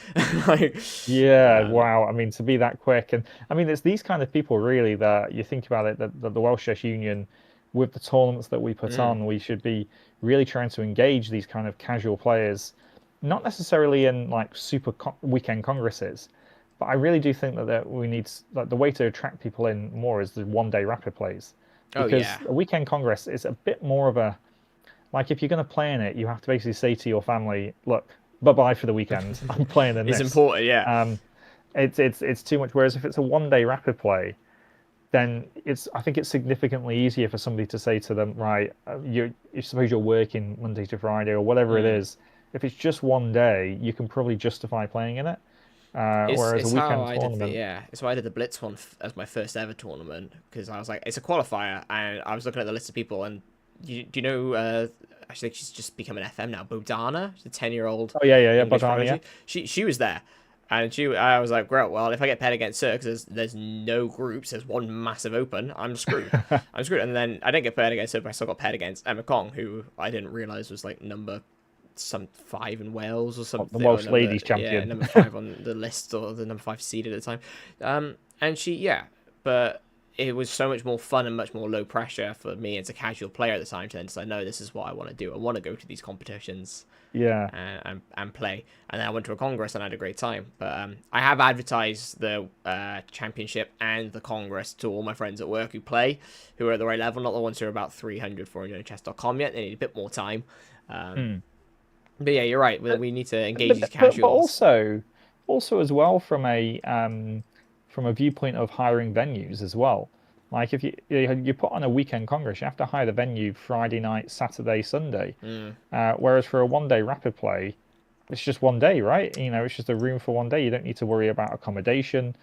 Yeah, wow. I mean, to be that quick. And I mean, it's these kind of people really that you think about it, that the Welsh Chess Union, with the tournaments that we put on, we should be really trying to engage these kind of casual players, not necessarily in like super weekend congresses, but I really do think that we need, like, the way to attract people in more is the 1 day rapid plays. Because a weekend congress is a bit more of a, like, if you're going to play in it, you have to basically say to your family, look, bye-bye for the weekend. I'm playing in this. It's important, yeah. It's too much. Whereas if it's a 1 day rapid play, then I think it's significantly easier for somebody to say to them, right, you suppose you're working Monday to Friday or whatever it is. If it's just 1 day, you can probably justify playing in it. Whereas a weekend tournament, it's why I did the Blitz one as my first ever tournament, because I was like, it's a qualifier, and I was looking at the list of people, and do you know? I think she's just become an FM now. Bodana, she's a 10-year-old. Oh yeah, Bodana. Yeah. She was there, and I was like, great. Well, if I get paired against her, because there's no groups, there's one massive open, I'm screwed. I'm screwed. And then I didn't get paired against her, but I still got paired against Emma Kong, who I didn't realize was like number 5 in Wales or something. The Welsh ladies champion. Yeah, number 5 on the list, or the number 5 seed at the time. And but it was so much more fun and much more low pressure for me as a casual player at the time to then decide, no, this is what I want to do. I want to go to these competitions. And play. And then I went to a congress and I had a great time. But I have advertised the championship and the congress to all my friends at work who play, who are at the right level, not the ones who are about 300, 400 chess.com yet. They need a bit more time. But yeah, you're right. We need to engage these casuals. But also as well from a viewpoint of hiring venues as well. Like if you put on a weekend congress, you have to hire the venue Friday night, Saturday, Sunday. Whereas for a 1 day rapid play, it's just 1 day, right? It's just a room for 1 day. You don't need to worry about accommodation.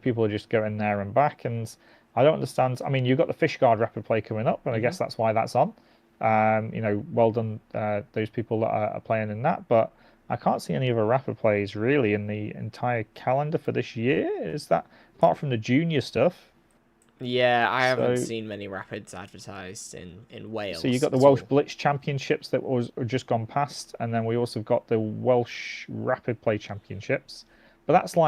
People are just going there and back. And I don't understand. I mean, you've got the Fishguard rapid play coming up, and I guess that's why that's on. Well done, those people that are playing in that. But I can't see any other rapid plays really in the entire calendar for this year. Is that, apart from the junior stuff? Yeah, I haven't seen many rapids advertised in Wales. So you got the Welsh Blitz Championships that was just gone past, and then we also got the Welsh Rapid Play Championships. But that's like